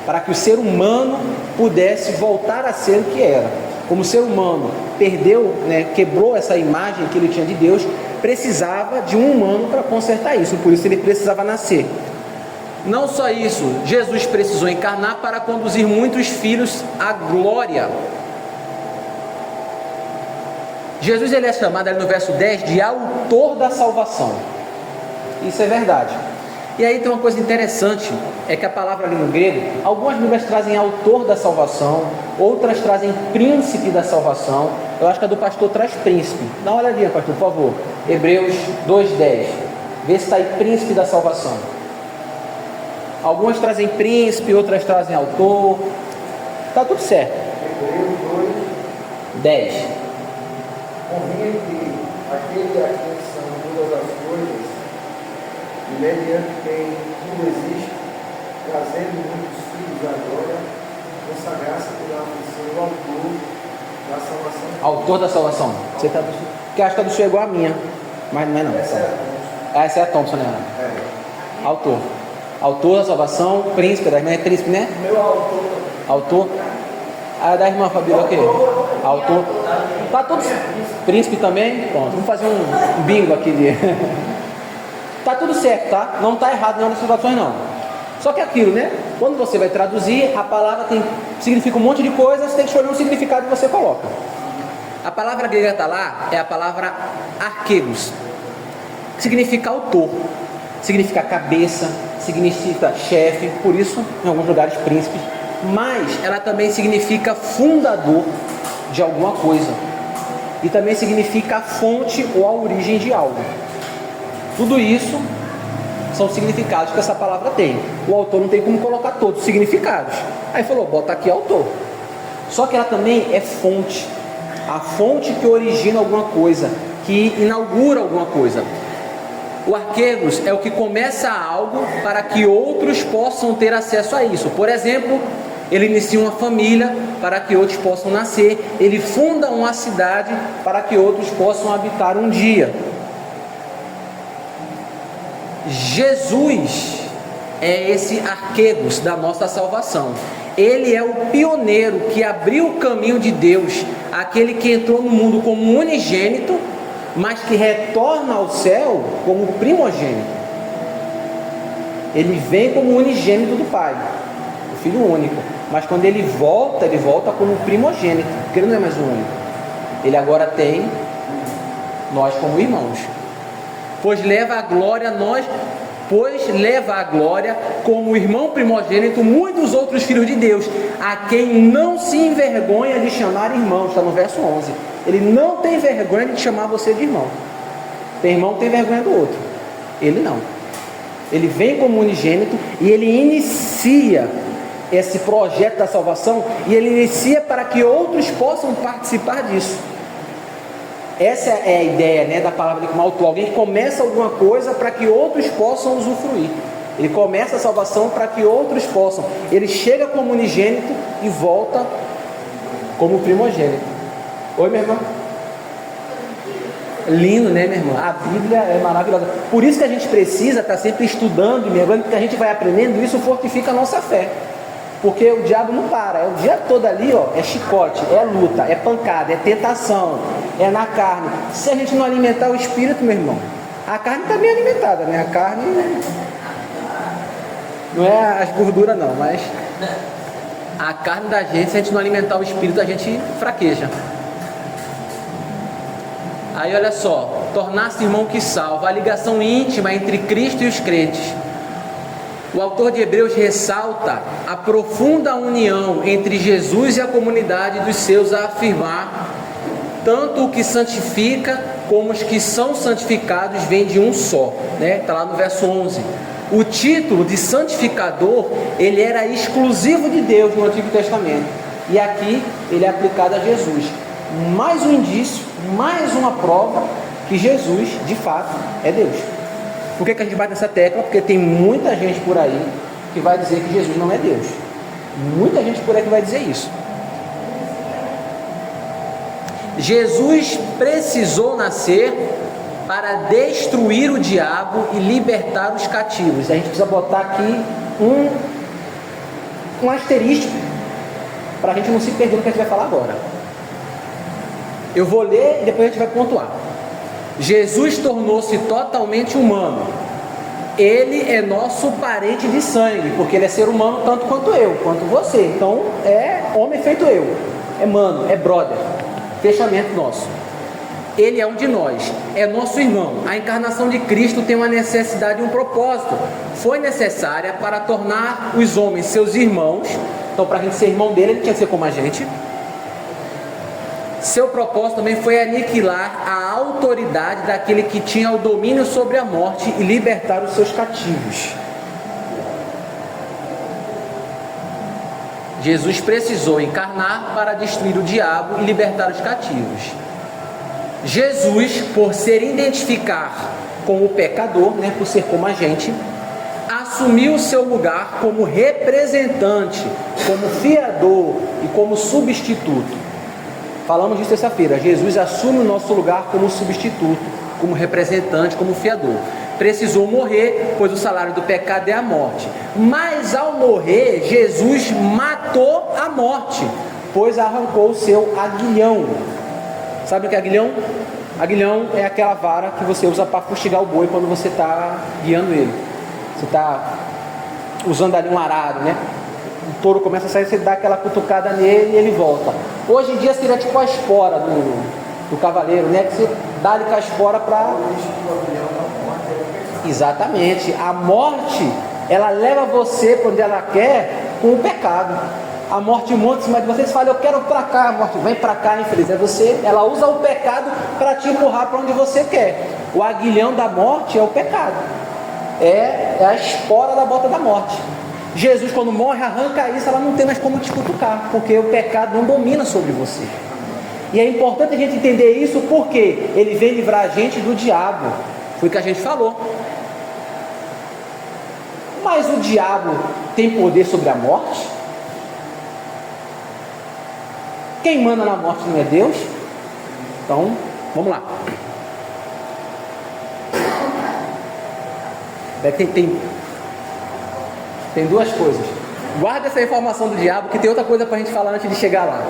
para que o ser humano pudesse voltar a ser o que era. Como o ser humano perdeu, quebrou essa imagem que ele tinha de Deus, precisava de um humano para consertar isso, por isso ele precisava nascer. Não só isso, Jesus precisou encarnar para conduzir muitos filhos à glória. Jesus ele é chamado ali no verso 10 de autor da salvação. Isso é verdade. E aí tem uma coisa interessante, é que a palavra ali no grego, algumas Bíblias trazem autor da salvação, outras trazem príncipe da salvação. Eu acho que a do pastor traz príncipe. Dá uma olhadinha, pastor, por favor. Hebreus 2:10. Vê se está aí príncipe da salvação. Algumas trazem príncipe, outras trazem autor. Está tudo certo. Hebreus 10. Convinha que aquele a quem são mediante quem tudo existe, trazendo muitos filhos à glória, consagrar-se por ser o autor da salvação. Autor da salvação. Você tá, que acho que a do senhor é igual a minha, mas não é não. Essa é a Thompson, né? Autor. Autor da salvação, príncipe, da irmã é príncipe, né? Meu autor. Autor. A da irmã Fabíola é o quê? Autor. Tá tudo. Príncipe também? Pronto, vamos fazer um bingo aqui de. Tá tudo certo, tá? Não tá errado nenhuma das situações, não. Só que é aquilo, né? Quando você vai traduzir, a palavra significa um monte de coisas, você tem que escolher um significado que você coloca. A palavra grega que está lá é a palavra arquegos, que significa autor, significa cabeça, significa chefe, por isso, em alguns lugares, príncipe, mas ela também significa fundador de alguma coisa, e também significa a fonte ou a origem de algo. Tudo isso são significados que essa palavra tem. O autor não tem como colocar todos os significados. Aí falou, bota aqui autor. Só que ela também é fonte. A fonte que origina alguma coisa, que inaugura alguma coisa. O arquegos é o que começa algo para que outros possam ter acesso a isso. Por exemplo, ele inicia uma família para que outros possam nascer. Ele funda uma cidade para que outros possam habitar um dia. Jesus é esse arquegos da nossa salvação. Ele é o pioneiro que abriu o caminho de Deus, aquele que entrou no mundo como unigênito, mas que retorna ao céu como primogênito. Ele vem como unigênito do Pai, o Filho único, mas quando ele volta como primogênito, porque ele não é mais o único. Ele agora tem nós como irmãos. Pois leva a glória como irmão primogênito muitos outros filhos de Deus, a quem não se envergonha de chamar irmão. Está no verso 11. Ele não tem vergonha de chamar você de irmão. Tem irmão que tem vergonha do outro, ele não. Ele vem como unigênito e ele inicia esse projeto da salvação, e ele inicia para que outros possam participar disso. Essa é a ideia, né, da palavra como autor. Alguém começa alguma coisa para que outros possam usufruir. Ele começa a salvação para que outros possam. Ele chega como unigênito e volta como primogênito. Oi, minha irmã? Lindo, né, minha irmã? A Bíblia é maravilhosa. Por isso que a gente precisa estar sempre estudando e mergulhando, porque a gente vai aprendendo, isso fortifica a nossa fé. Porque o diabo não para, é o dia todo ali, ó, é chicote, é luta, é pancada, é tentação, é na carne. Se a gente não alimentar o espírito, meu irmão, a carne está bem alimentada, né? A carne não é as gorduras não, mas a carne da gente, se a gente não alimentar o espírito, a gente fraqueja. Aí olha só, tornar-se irmão que salva, a ligação íntima entre Cristo e os crentes. O autor de Hebreus ressalta a profunda união entre Jesus e a comunidade dos seus a afirmar: tanto o que santifica como os que são santificados vêm de um só, né? Está lá no verso 11. O título de santificador, ele era exclusivo de Deus no Antigo Testamento, e aqui ele é aplicado a Jesus. Mais um indício, mais uma prova que Jesus, de fato, é Deus. Por que a gente bate nessa tecla? Porque tem muita gente por aí que vai dizer que Jesus não é Deus. Muita gente por aí que vai dizer isso. Jesus precisou nascer para destruir o diabo e libertar os cativos. A gente precisa botar aqui um asterisco para a gente não se perder no que a gente vai falar agora. Eu vou ler e depois a gente vai pontuar. Jesus tornou-se totalmente humano. Ele é nosso parente de sangue, porque ele é ser humano tanto quanto eu, quanto você. Então é homem feito eu, é mano, é brother, fechamento nosso. Ele é um de nós, é nosso irmão. A encarnação de Cristo tem uma necessidade e um propósito. Foi necessária para tornar os homens seus irmãos. Então, para a gente ser irmão dele, ele tinha que ser como a gente. Seu propósito também foi aniquilar a autoridade daquele que tinha o domínio sobre a morte e libertar os seus cativos. Jesus precisou encarnar para destruir o diabo e libertar os cativos. Jesus, por se identificar com o pecador, né, por ser como a gente, assumiu o seu lugar como representante, como fiador e como substituto. Falamos disso terça-feira. Jesus assume o nosso lugar como substituto, como representante, como fiador. Precisou morrer, pois o salário do pecado é a morte. Mas ao morrer, Jesus matou a morte, pois arrancou o seu aguilhão. Sabe o que é aguilhão? Aguilhão é aquela vara que você usa para fustigar o boi quando você está guiando ele. Você está usando ali um arado, né? O touro começa a sair, você dá aquela cutucada nele e ele volta. Hoje em dia seria tipo a espora do cavaleiro, né? Que você dá ali com a espora para... Exatamente. A morte, ela leva você para onde ela quer com o pecado. A morte monta em cima de você e fala, eu quero para cá, a morte vem para cá, infeliz. É você, ela usa o pecado para te empurrar para onde você quer. O aguilhão da morte é o pecado. É a espora da bota da morte. Jesus, quando morre, arranca isso, ela não tem mais como te cutucar, porque o pecado não domina sobre você. E é importante a gente entender isso, porque ele vem livrar a gente do diabo. Foi o que a gente falou. Mas o diabo tem poder sobre a morte? Quem manda na morte não é Deus? Então, vamos lá. Tem duas coisas. Guarda essa informação do diabo, que tem outra coisa para a gente falar antes de chegar lá.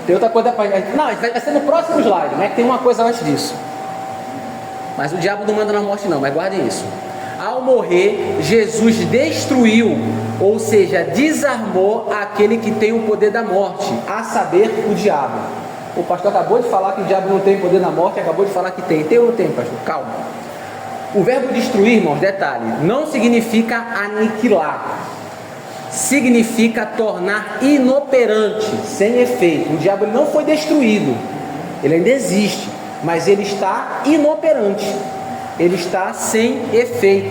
Tem outra coisa para a gente... Não, vai ser no próximo slide, né? Que tem uma coisa antes disso. Mas o diabo não manda na morte não, mas guardem isso. Ao morrer, Jesus destruiu, ou seja, desarmou aquele que tem o poder da morte, a saber, o diabo. O pastor acabou de falar que o diabo não tem poder na morte, acabou de falar que tem. Tem ou não tem, pastor? Calma. O verbo destruir, irmãos, detalhe, não significa aniquilar. Significa tornar inoperante, sem efeito. O diabo não foi destruído, ele ainda existe, mas ele está inoperante. Ele está sem efeito.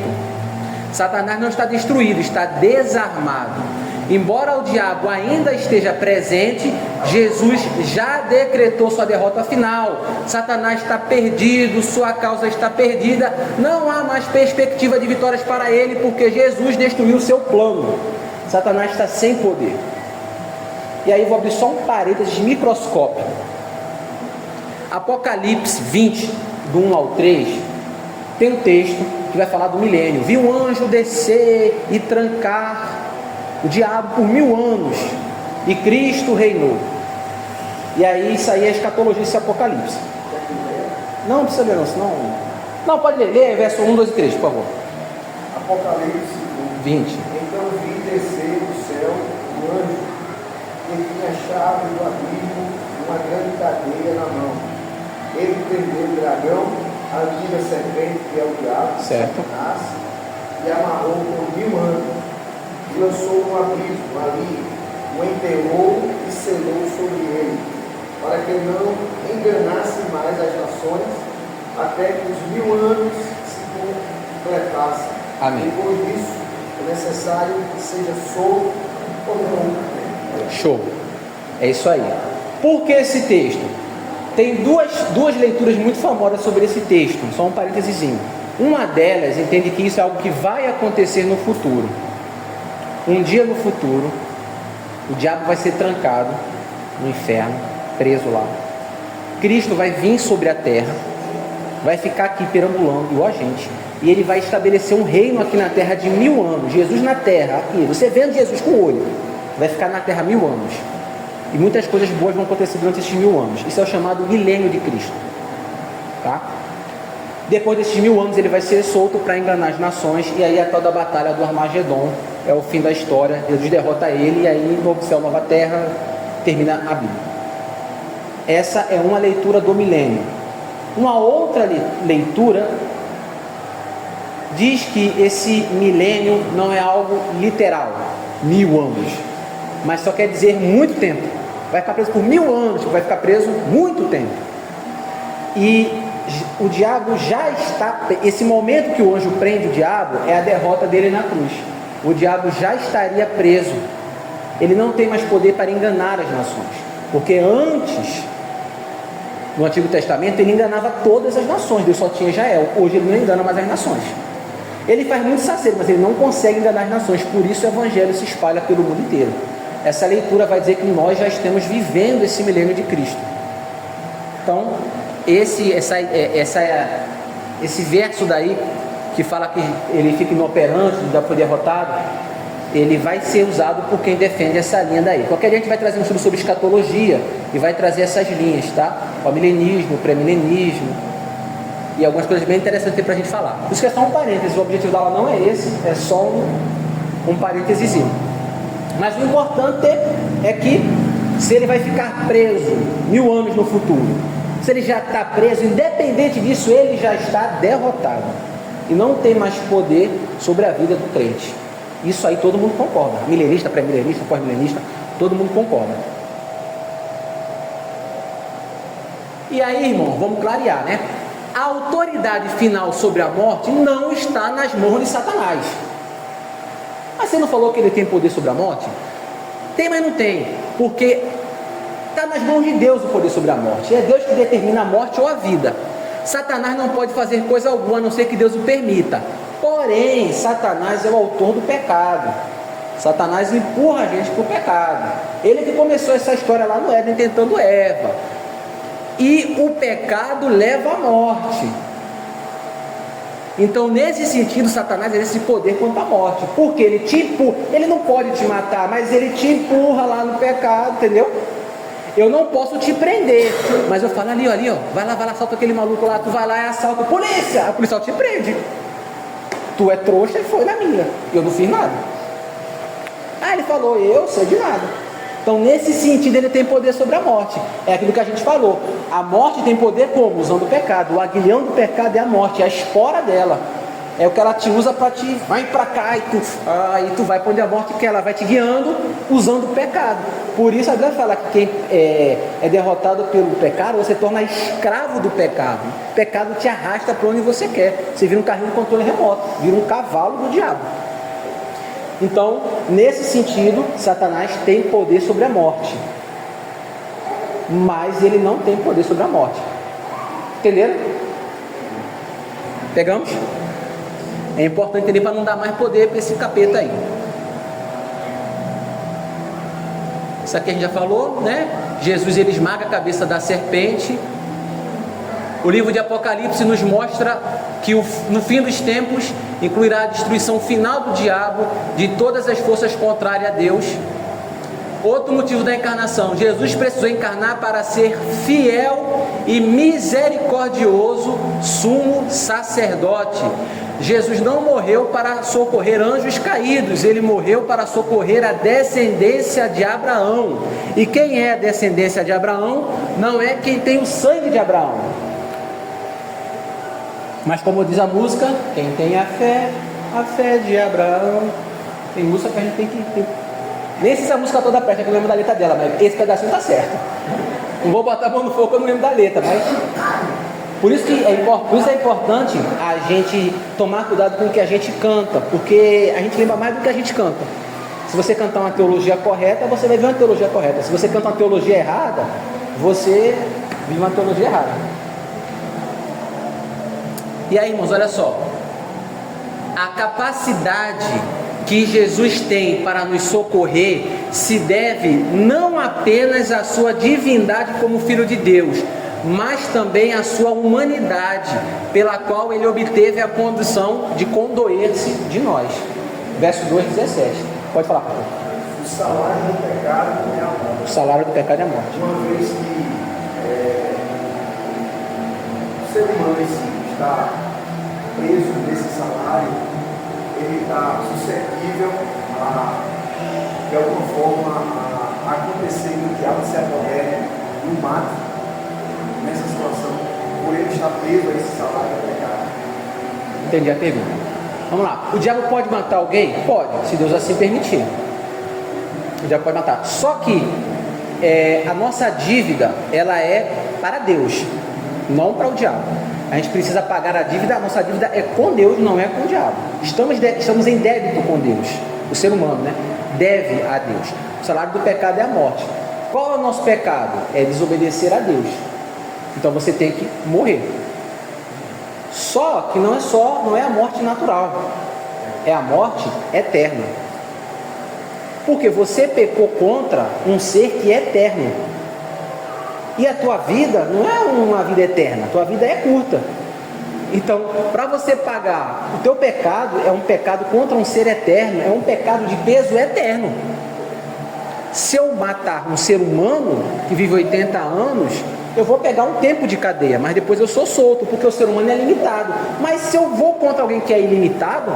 Satanás não está destruído, está desarmado. Embora o diabo ainda esteja presente, Jesus já decretou sua derrota final. Satanás está perdido, sua causa está perdida. Não há mais perspectiva de vitórias para ele, porque Jesus destruiu o seu plano. Satanás está sem poder. E aí vou abrir só um parênteses microscópico. Apocalipse 20, do 1 ao 3, tem um texto que vai falar do milênio. Vi um anjo descer e trancar o diabo por 1000 anos, e Cristo reinou. E aí isso aí é a escatologia desse Apocalipse. Não precisa ler não, senão... Não, pode ler, lê verso 1, 2 e 3, por favor. Apocalipse 20. Então vi descer do céu um anjo que tinha a chave do abismo e uma grande cadeia na mão. Ele prendeu o dragão, a antiga serpente, que é o diabo, certo, Satanás, e amarrou por 1000 anos, e lançou no abismo, ali o enterrou e selou sobre ele, para que não enganasse mais as nações, até que os 1000 anos se completassem. Amém. Depois disso, é necessário que seja solto ou não. Show. É isso aí. Por que esse texto? Tem duas leituras muito famosas sobre esse texto, só um parênteses. Uma delas entende que isso é algo que vai acontecer no futuro. Um dia no futuro, o diabo vai ser trancado no inferno, preso lá. Cristo vai vir sobre a terra, vai ficar aqui perambulando, igual a gente, e ele vai estabelecer um reino aqui na terra de 1000 anos. Jesus na terra, aqui, você vendo Jesus com o olho, vai ficar na terra 1000 anos. E muitas coisas boas vão acontecer durante esses 1000 anos. Isso é o chamado milênio de Cristo. Tá? Depois desses 1000 anos ele vai ser solto para enganar as nações. E aí a tal da batalha do Armagedon é o fim da história. Jesus derrota ele e aí novo céu, nova terra, termina a Bíblia. Essa é uma leitura do milênio. Uma outra leitura diz que esse milênio não é algo literal, 1000 anos, mas só quer dizer muito tempo. Vai ficar preso por 1000 anos, vai ficar preso muito tempo. E o diabo já está... Esse momento que o anjo prende o diabo é a derrota dele na cruz. O diabo já estaria preso. Ele não tem mais poder para enganar as nações. Porque antes No Antigo Testamento ele enganava todas as nações, Deus só tinha Israel. Hoje ele não engana mais as nações. Ele faz muito sacedo, mas ele não consegue enganar as nações, por isso o Evangelho se espalha pelo mundo inteiro. Essa leitura vai dizer que nós já estamos vivendo esse milênio de Cristo. Então, esse verso daí, que fala que ele fica inoperante, já foi derrotado, ele vai ser usado por quem defende essa linha daí. Qualquer dia a gente vai trazer um estudo sobre escatologia e vai trazer essas linhas, tá? O milenismo, o pré-milenismo e algumas coisas bem interessantes para a gente falar. Por isso que é só um parênteses, o objetivo da aula não é esse, é só um parênteses. Mas o importante é que se ele vai ficar preso 1000 anos no futuro, se ele já está preso, independente disso, ele já está derrotado e não tem mais poder sobre a vida do crente. Isso aí todo mundo concorda, milenista, pré-milenista, pós-milenista, todo mundo concorda. E aí, irmão, vamos clarear, né? A autoridade final sobre a morte não está nas mãos de Satanás. Mas você não falou que ele tem poder sobre a morte? Tem, mas não tem, porque está nas mãos de Deus o poder sobre a morte. É Deus que determina a morte ou a vida. Satanás não pode fazer coisa alguma, a não ser que Deus o permita. Porém, Satanás é o autor do pecado. Satanás empurra a gente para o pecado. Ele que começou essa história lá no Éden, tentando Eva. E o pecado leva à morte. Então, nesse sentido, Satanás tem esse poder contra a morte. Porque ele te empurra, ele não pode te matar, mas ele te empurra lá no pecado, entendeu? Eu não posso te prender, mas eu falo ali, ó, vai lá, assalta aquele maluco lá, tu vai lá e assalta, polícia, a policial te prende. Tu é trouxa e foi na minha, eu não fiz nada. Ah, ele falou, eu sei de nada. Então, nesse sentido, ele tem poder sobre a morte. É aquilo que a gente falou. A morte tem poder como? Usando o pecado. O aguilhão do pecado é a morte, é a espora dela. É o que ela te usa para te, vai para cá e tu vai para onde a morte quer. Ela vai te guiando usando o pecado. Por isso a Bíblia fala que quem é derrotado pelo pecado, você torna escravo do pecado. O pecado te arrasta para onde você quer. Você vira um carrinho de controle remoto, vira um cavalo do diabo. Então, nesse sentido, Satanás tem poder sobre a morte, mas ele não tem poder sobre a morte. Entenderam? Pegamos? É importante entender para não dar mais poder para esse capeta aí. Isso aqui a gente já falou, né? Jesus ele esmaga a cabeça da serpente. O livro de Apocalipse nos mostra que no fim dos tempos incluirá a destruição final do diabo, de todas as forças contrárias a Deus. Outro motivo da encarnação: Jesus precisou encarnar para ser fiel e misericordioso sumo sacerdote. Jesus não morreu para socorrer anjos caídos, ele morreu para socorrer a descendência de Abraão. E quem é a descendência de Abraão? Não é quem tem o sangue de Abraão, mas como diz a música, quem tem a fé de Abraão. Tem música que a gente tem que... Nem sei se a música toda presta, que eu lembro da letra dela, mas esse pedacinho tá certo. Não vou botar a mão no fogo que eu não lembro da letra, mas... Por isso é importante a gente tomar cuidado com o que a gente canta, porque a gente lembra mais do que a gente canta. Se você cantar uma teologia correta, você vai ver uma teologia correta. Se você canta uma teologia errada, você vive uma teologia errada. E aí, irmãos, olha só. A capacidade que Jesus tem para nos socorrer se deve não apenas à sua divindade como Filho de Deus, mas também à sua humanidade, pela qual ele obteve a condição de condoer-se de nós. Verso 2:17. Pode falar, pastor. O salário do pecado é a morte. O salário do pecado é a morte. Uma vez que o ser humano em si está preso nesse salário, ele está suscetível de alguma forma a acontecer que o diabo se apodere e o mate nessa situação, por ele estar preso a esse salário do pecado. Entendi a pergunta. Vamos lá. O diabo pode matar alguém? Pode, se Deus assim permitir. O diabo pode matar. Só que a nossa dívida, ela é para Deus, não para o diabo. A gente precisa pagar a dívida, a nossa dívida é com Deus, não é com o diabo. Estamos em débito com Deus. O ser humano, né? Deve a Deus. O salário do pecado é a morte. Qual é o nosso pecado? É desobedecer a Deus. Então você tem que morrer. Só que não é a morte natural, é a morte eterna. Porque você pecou contra um ser que é eterno. E a tua vida não é uma vida eterna, a tua vida é curta. Então, para você pagar o teu pecado, é um pecado contra um ser eterno, é um pecado de peso eterno. Se eu matar um ser humano que vive 80 anos, eu vou pegar um tempo de cadeia, mas depois eu sou solto, porque o ser humano é limitado. Mas se eu vou contra alguém que é ilimitado,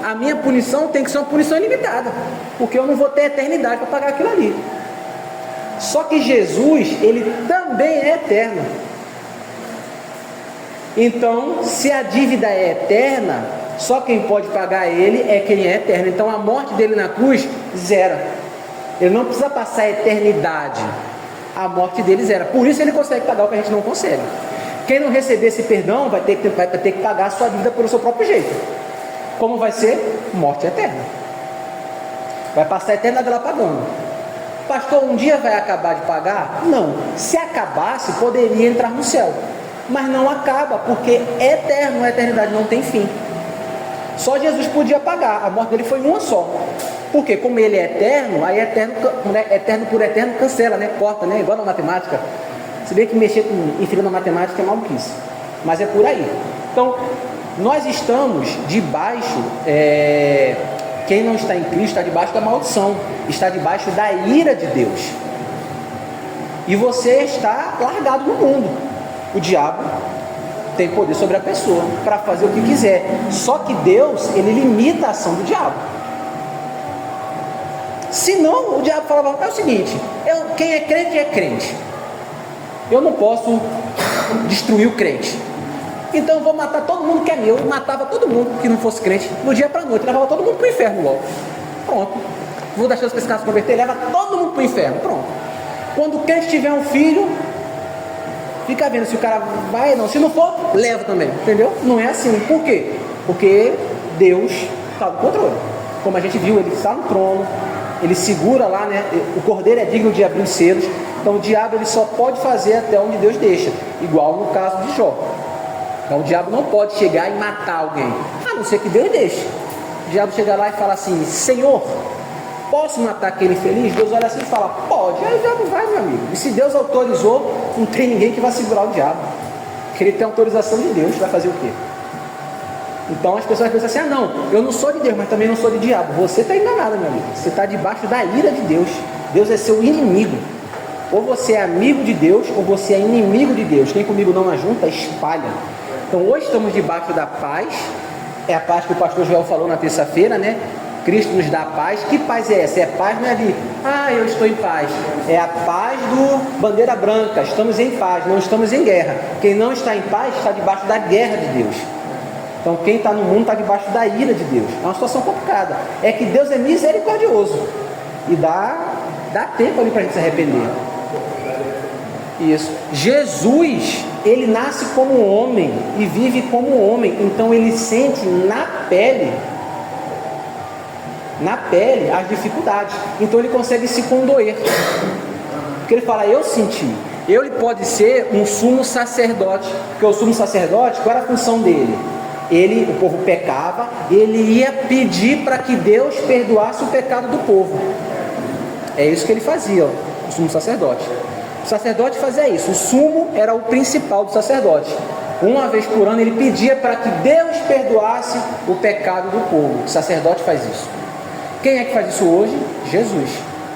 a minha punição tem que ser uma punição ilimitada, porque eu não vou ter eternidade para pagar aquilo ali. Só que Jesus, ele também é eterno. Então, se a dívida é eterna, só quem pode pagar ele é quem é eterno. Então, a morte dele na cruz zera. Ele não precisa passar a eternidade. A morte dele zera. Por isso ele consegue pagar o que a gente não consegue. Quem não receber esse perdão vai ter que pagar a sua dívida pelo seu próprio jeito. Como vai ser? Morte eterna. Vai passar a eternidade lá pagando. Pastor, um dia vai acabar de pagar? Não. Se acabasse, poderia entrar no céu. Mas não acaba, porque é eterno, a eternidade não tem fim. Só Jesus podia pagar, a morte dele foi uma só. Porque como ele é eterno, aí eterno por eterno cancela, né? Corta, né? Igual na matemática. Se bem que mexer com infinito na matemática é maluquice. Mas é por aí. Então, nós estamos debaixo, quem não está em Cristo está debaixo da maldição, está debaixo da ira de Deus. E você está largado no mundo. O diabo tem poder sobre a pessoa para fazer o que quiser. Só que Deus, ele limita a ação do diabo. Senão, o diabo falava, é o seguinte, quem é crente, eu não posso destruir o crente. Então eu vou matar todo mundo que é meu. Eu matava todo mundo que não fosse crente, do dia para a noite, levava todo mundo para o inferno logo. Pronto. Vou dar chance para esse cara se converter, leva todo mundo para o inferno. Pronto. Quando o crente tiver um filho, fica vendo se o cara vai ou não. Se não for, leva também. Entendeu? Não é assim. Por quê? Porque Deus está no controle. Como a gente viu, ele está no trono, ele segura lá, né? O cordeiro é digno de abrir os selos. Então o diabo ele só pode fazer até onde Deus deixa. Igual no caso de Jó. Então o diabo não pode chegar e matar alguém, a não ser que Deus deixe. O diabo chega lá e fala assim, Senhor, posso matar aquele infeliz? Deus olha assim e fala, pode. Aí o diabo vai, meu amigo. E se Deus autorizou, não tem ninguém que vai segurar o diabo. Porque ele tem autorização de Deus, vai fazer o quê? Então as pessoas pensam assim, não, eu não sou de Deus, mas também não sou de diabo. Você está enganado, meu amigo. Você está debaixo da ira de Deus. Deus é seu inimigo. Ou você é amigo de Deus, ou você é inimigo de Deus. Quem comigo não ajunta, espalha. Então hoje estamos debaixo da paz. É a paz que o pastor Joel falou na terça-feira, né? Cristo nos dá paz. Que paz é essa? É paz, não é de, eu estou em paz. É a paz do bandeira branca. Estamos em paz, não estamos em guerra. Quem não está em paz está debaixo da guerra de Deus. Então quem está no mundo está debaixo da ira de Deus. É uma situação complicada. É que Deus é misericordioso e dá tempo ali para a gente se arrepender. Isso. Jesus, ele nasce como homem e vive como homem. Então ele sente na pele as dificuldades. Então ele consegue se condoer. Porque ele fala, eu senti. Ele pode ser um sumo sacerdote. Porque o sumo sacerdote, qual era a função dele? O povo pecava, ele ia pedir para que Deus perdoasse o pecado do povo. É isso que ele fazia, o sumo sacerdote. O sacerdote fazia isso. O sumo era o principal do sacerdote. Uma vez por ano ele pedia para que Deus perdoasse o pecado do povo. O sacerdote faz isso. Quem é que faz isso hoje? Jesus.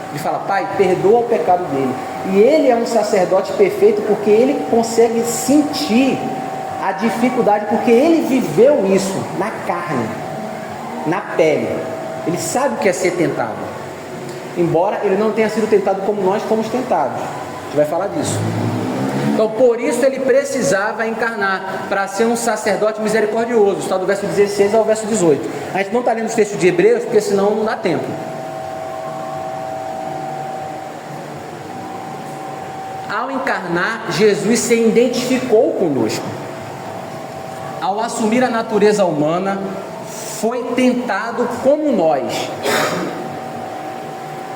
Ele fala, Pai, perdoa o pecado dele. E ele é um sacerdote perfeito porque ele consegue sentir a dificuldade, porque ele viveu isso na carne, na pele. Ele sabe o que é ser tentado. Embora ele não tenha sido tentado como nós fomos tentados. A gente vai falar disso. Então, por isso ele precisava encarnar, para ser um sacerdote misericordioso. Está do verso 16 ao verso 18. A gente não está lendo os textos de Hebreus, porque senão não dá tempo. Ao encarnar, Jesus se identificou conosco. Ao assumir a natureza humana, foi tentado como nós.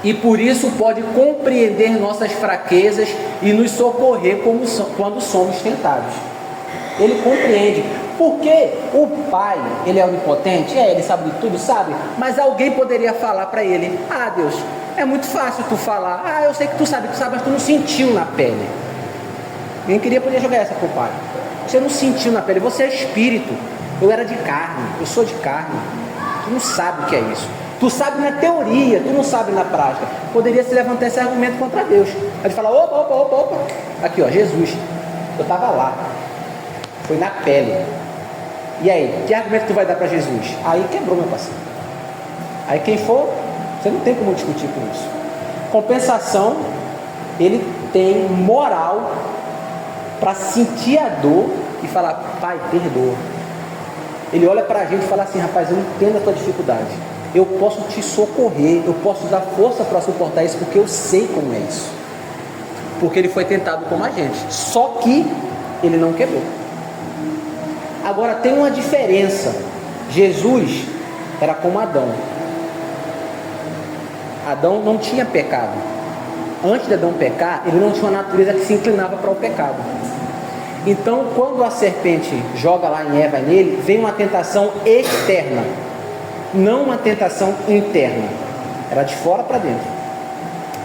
e por isso pode compreender nossas fraquezas e nos socorrer quando somos tentados. Ele compreende. Porque o Pai, ele é onipotente? Ele sabe de tudo, sabe? Mas alguém poderia falar para ele: ah, Deus, é muito fácil tu falar. Ah, eu sei que tu sabe, mas tu não sentiu na pele. Quem queria poder jogar essa pro Pai. Você não sentiu na pele, você é espírito. Eu era de carne, eu sou de carne. Tu não sabe o que é isso. Tu sabe na teoria, tu não sabe na prática. Poderia se levantar esse argumento contra Deus. Aí ele fala: opa. Aqui, ó, Jesus, eu estava lá. Foi na pele. E aí, que argumento tu vai dar para Jesus? Aí quebrou, meu parceiro. Aí quem for, você não tem como discutir com isso. Compensação, ele tem moral para sentir a dor e falar: Pai, perdoa. Ele olha para a gente e fala assim: rapaz, eu entendo a tua dificuldade, eu posso te socorrer, eu posso dar força para suportar isso, porque eu sei como é isso. Porque ele foi tentado como a gente, só que ele não quebrou. Agora tem uma diferença. Jesus era como Adão. Adão não tinha pecado. Antes de Adão pecar, ele não tinha uma natureza que se inclinava para o pecado. Então, quando a serpente joga lá em Eva nele, vem uma tentação externa, não uma tentação interna. Era de fora para dentro.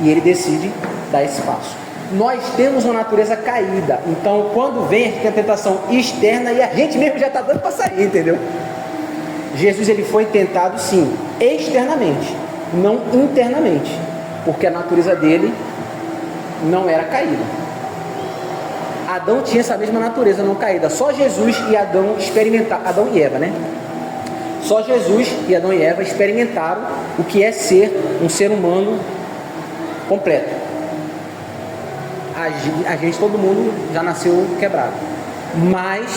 E ele decide dar esse passo. Nós temos uma natureza caída, então quando vem a tentação externa, e a gente mesmo já está dando para sair, entendeu? Jesus, ele foi tentado sim, externamente, não internamente, porque a natureza dele não era caída. Adão tinha essa mesma natureza não caída, só Jesus e Adão experimentaram, Adão e Eva, né? Só Jesus e Adão e Eva experimentaram o que é ser um ser humano completo. A gente, todo mundo já nasceu quebrado, mas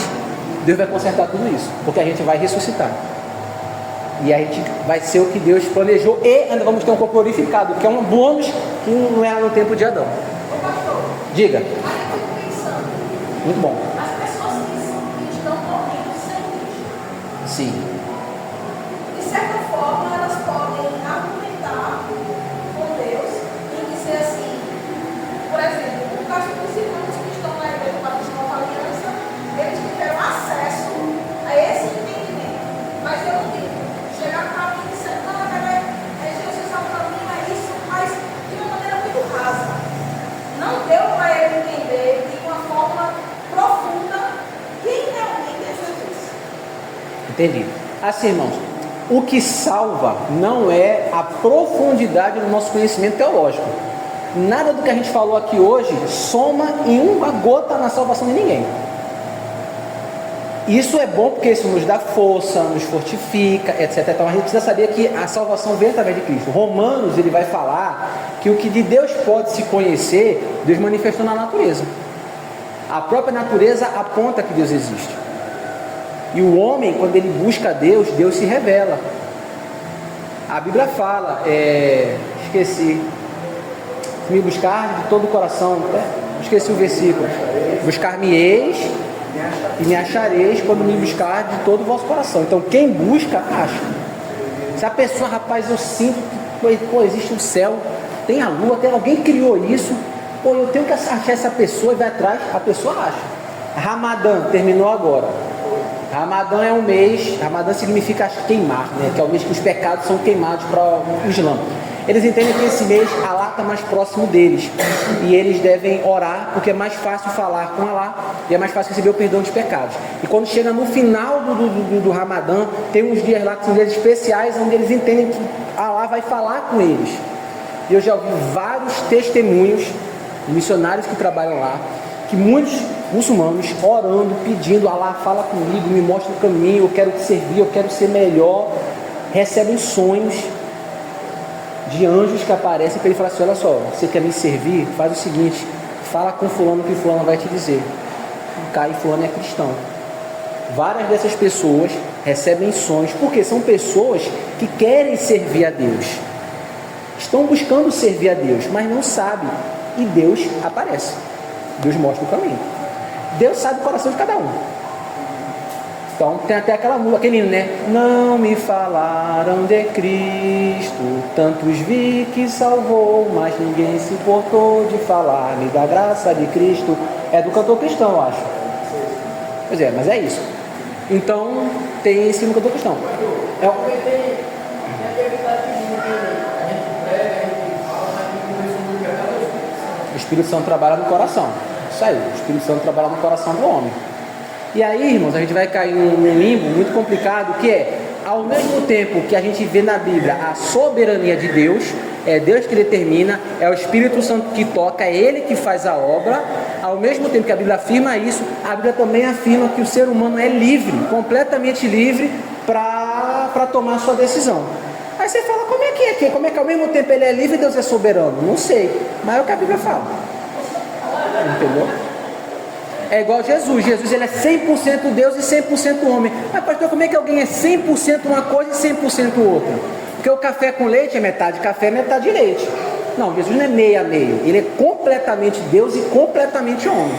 Deus vai consertar tudo isso, porque a gente vai ressuscitar e a gente vai ser o que Deus planejou, e ainda vamos ter um corpo glorificado, que é um bônus que não era no tempo de Adão. Diga. Muito bom. As pessoas que estão morrendo sem Cristo, Sim. de certa forma, elas podem argumentar com Deus e dizer assim, por exemplo, no caso dos irmãos que estão na igreja Batista Nova Aliança, eles tiveram acesso a esse entendimento. Mas eu não digo, chegar para mim e dizer: não, Jesus está para mim, é isso, mas de uma maneira muito rasa. Não deu para ele entender de uma forma profunda quem realmente é Jesus. Entendi. Assim, irmãos, o que salva não é a profundidade do nosso conhecimento teológico. Nada do que a gente falou aqui hoje soma em uma gota na salvação de ninguém. Isso é bom porque isso nos dá força, nos fortifica, etc. Então a gente precisa saber que a salvação vem através de Cristo. Romanos, ele vai falar que o que de Deus pode se conhecer, Deus manifestou na natureza. A própria natureza aponta que Deus existe. E o homem, quando ele busca Deus, Deus se revela. A Bíblia fala, esqueci, se me buscar de todo o coração, esqueci o versículo, buscar-me-eis e me achareis quando me buscar de todo o vosso coração. Então quem busca, acha. Se a pessoa, rapaz, eu sinto que existe um céu, tem a lua, alguém criou isso, eu tenho que achar essa pessoa, e vai atrás, a pessoa acha. Ramadã terminou agora. Ramadã é um mês, Ramadã significa queimar, né? Que é o mês que os pecados são queimados para o Islã. Eles entendem que esse mês Allah está mais próximo deles e eles devem orar, porque é mais fácil falar com Allah e é mais fácil receber o perdão dos pecados. E quando chega no final do Ramadã, tem uns dias lá que são dias especiais, onde eles entendem que Allah vai falar com eles. E eu já ouvi vários testemunhos de missionários que trabalham lá, que muitos muçulmanos orando, pedindo: Allah, fala comigo, me mostra o caminho, eu quero te servir, eu quero ser melhor, recebem sonhos de anjos que aparecem para ele falar assim: olha só, você quer me servir? Faz o seguinte, fala com fulano que fulano vai te dizer. Cá, e fulano é cristão. Várias dessas pessoas recebem sonhos, porque são pessoas que querem servir a Deus, estão buscando servir a Deus, mas não sabem, e Deus aparece, Deus mostra o caminho. Deus sabe o coração de cada um. Então tem até aquele hino, né? Não me falaram de Cristo, tantos vi que salvou, mas ninguém se importou de falar-me da graça de Cristo. É do cantor cristão, eu acho. Pois é, mas é isso. Então tem esse no cantor cristão. O Espírito Santo trabalha no coração. Isso aí, o Espírito Santo trabalha no coração do homem. E aí, irmãos, a gente vai cair num limbo muito complicado, que é, ao mesmo tempo que a gente vê na Bíblia a soberania de Deus, é Deus que determina, é o Espírito Santo que toca, é Ele que faz a obra, ao mesmo tempo que a Bíblia afirma isso, a Bíblia também afirma que o ser humano é livre, completamente livre para tomar a sua decisão. Aí você fala, como é que ao mesmo tempo ele é livre e Deus é soberano? Não sei, mas é o que a Bíblia fala. Entendeu? É igual Jesus, ele é 100% Deus e 100% homem. Mas pastor, como é que alguém é 100% uma coisa e 100% outra? Porque o café com leite é metade café, metade leite. Não, Jesus não é meio a meio, ele é completamente Deus e completamente homem.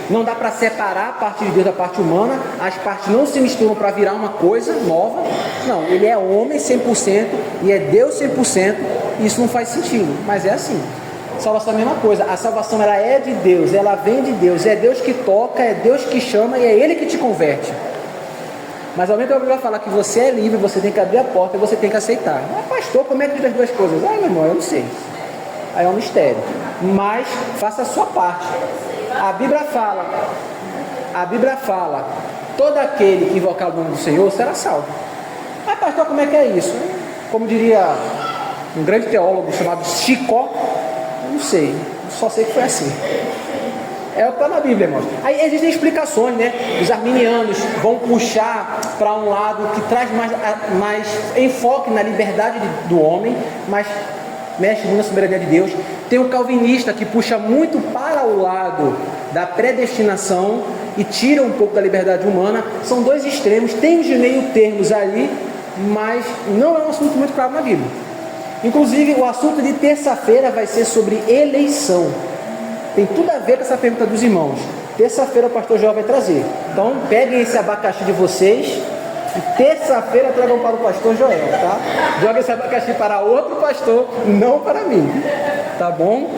Não dá para separar a parte de Deus da parte humana, as partes não se misturam para virar uma coisa nova. Não, ele é homem 100% e é Deus 100%, e isso não faz sentido, mas é assim. Salvação é a mesma coisa, a salvação ela é de Deus, ela vem de Deus, é Deus que toca, é Deus que chama e é Ele que te converte. Mas ao mesmo tempo ele vai falar que você é livre, você tem que abrir a porta e você tem que aceitar. Mas pastor, como é que diz as duas coisas? Meu irmão, eu não sei. Aí é um mistério. Mas faça a sua parte. A Bíblia fala, todo aquele que invocar o nome do Senhor será salvo. Mas pastor, como é que é isso? Como diria um grande teólogo chamado Chicó, eu não sei, só sei que foi assim. É o que está na Bíblia, irmãos. Aí existem explicações, né? Os arminianos vão puxar para um lado que traz mais enfoque na liberdade do homem, mas mexe muito na soberania de Deus. Tem o calvinista que puxa muito para o lado da predestinação e tira um pouco da liberdade humana. São dois extremos, tem os meio termos ali, mas não é um assunto muito claro na Bíblia. Inclusive o assunto de terça-feira vai ser sobre eleição. Tem tudo a ver com essa pergunta dos irmãos. Terça-feira o pastor João vai trazer. Então peguem esse abacaxi de vocês e terça-feira tragam para o pastor Joel, tá? Joga esse abacaxi para outro pastor, não para mim. Tá bom?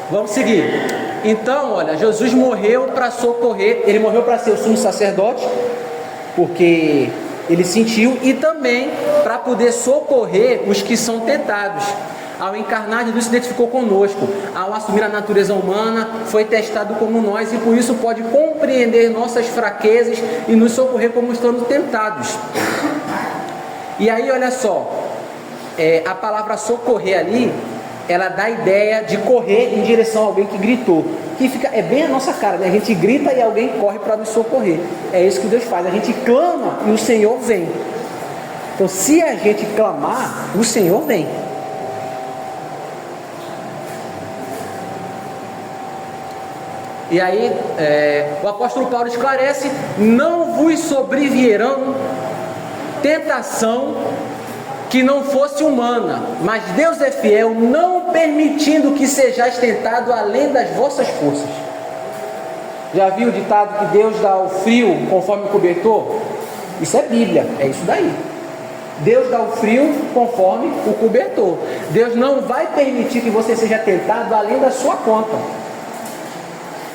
Vamos seguir. Então, olha, Jesus morreu para socorrer. Ele morreu para ser o sumo sacerdote, porque ele sentiu, e também para poder socorrer os que são tentados. Ao encarnar, Jesus se identificou conosco. Ao assumir a natureza humana, foi testado como nós e por isso pode compreender nossas fraquezas e nos socorrer como estando tentados. E aí, olha só, a palavra socorrer ali, ela dá a ideia de correr em direção a alguém que gritou. Que é bem a nossa cara, né? A gente grita e alguém corre para nos socorrer. É isso que Deus faz. A gente clama e o Senhor vem. Então, se a gente clamar, o Senhor vem. E aí, o apóstolo Paulo esclarece: não vos sobrevierão tentação que não fosse humana, mas Deus é fiel, não permitindo que sejais tentado além das vossas forças. Já viu o ditado que Deus dá o frio conforme o cobertor? Isso é Bíblia, é isso daí. Deus dá o frio conforme o cobertor. Deus não vai permitir que você seja tentado além da sua conta.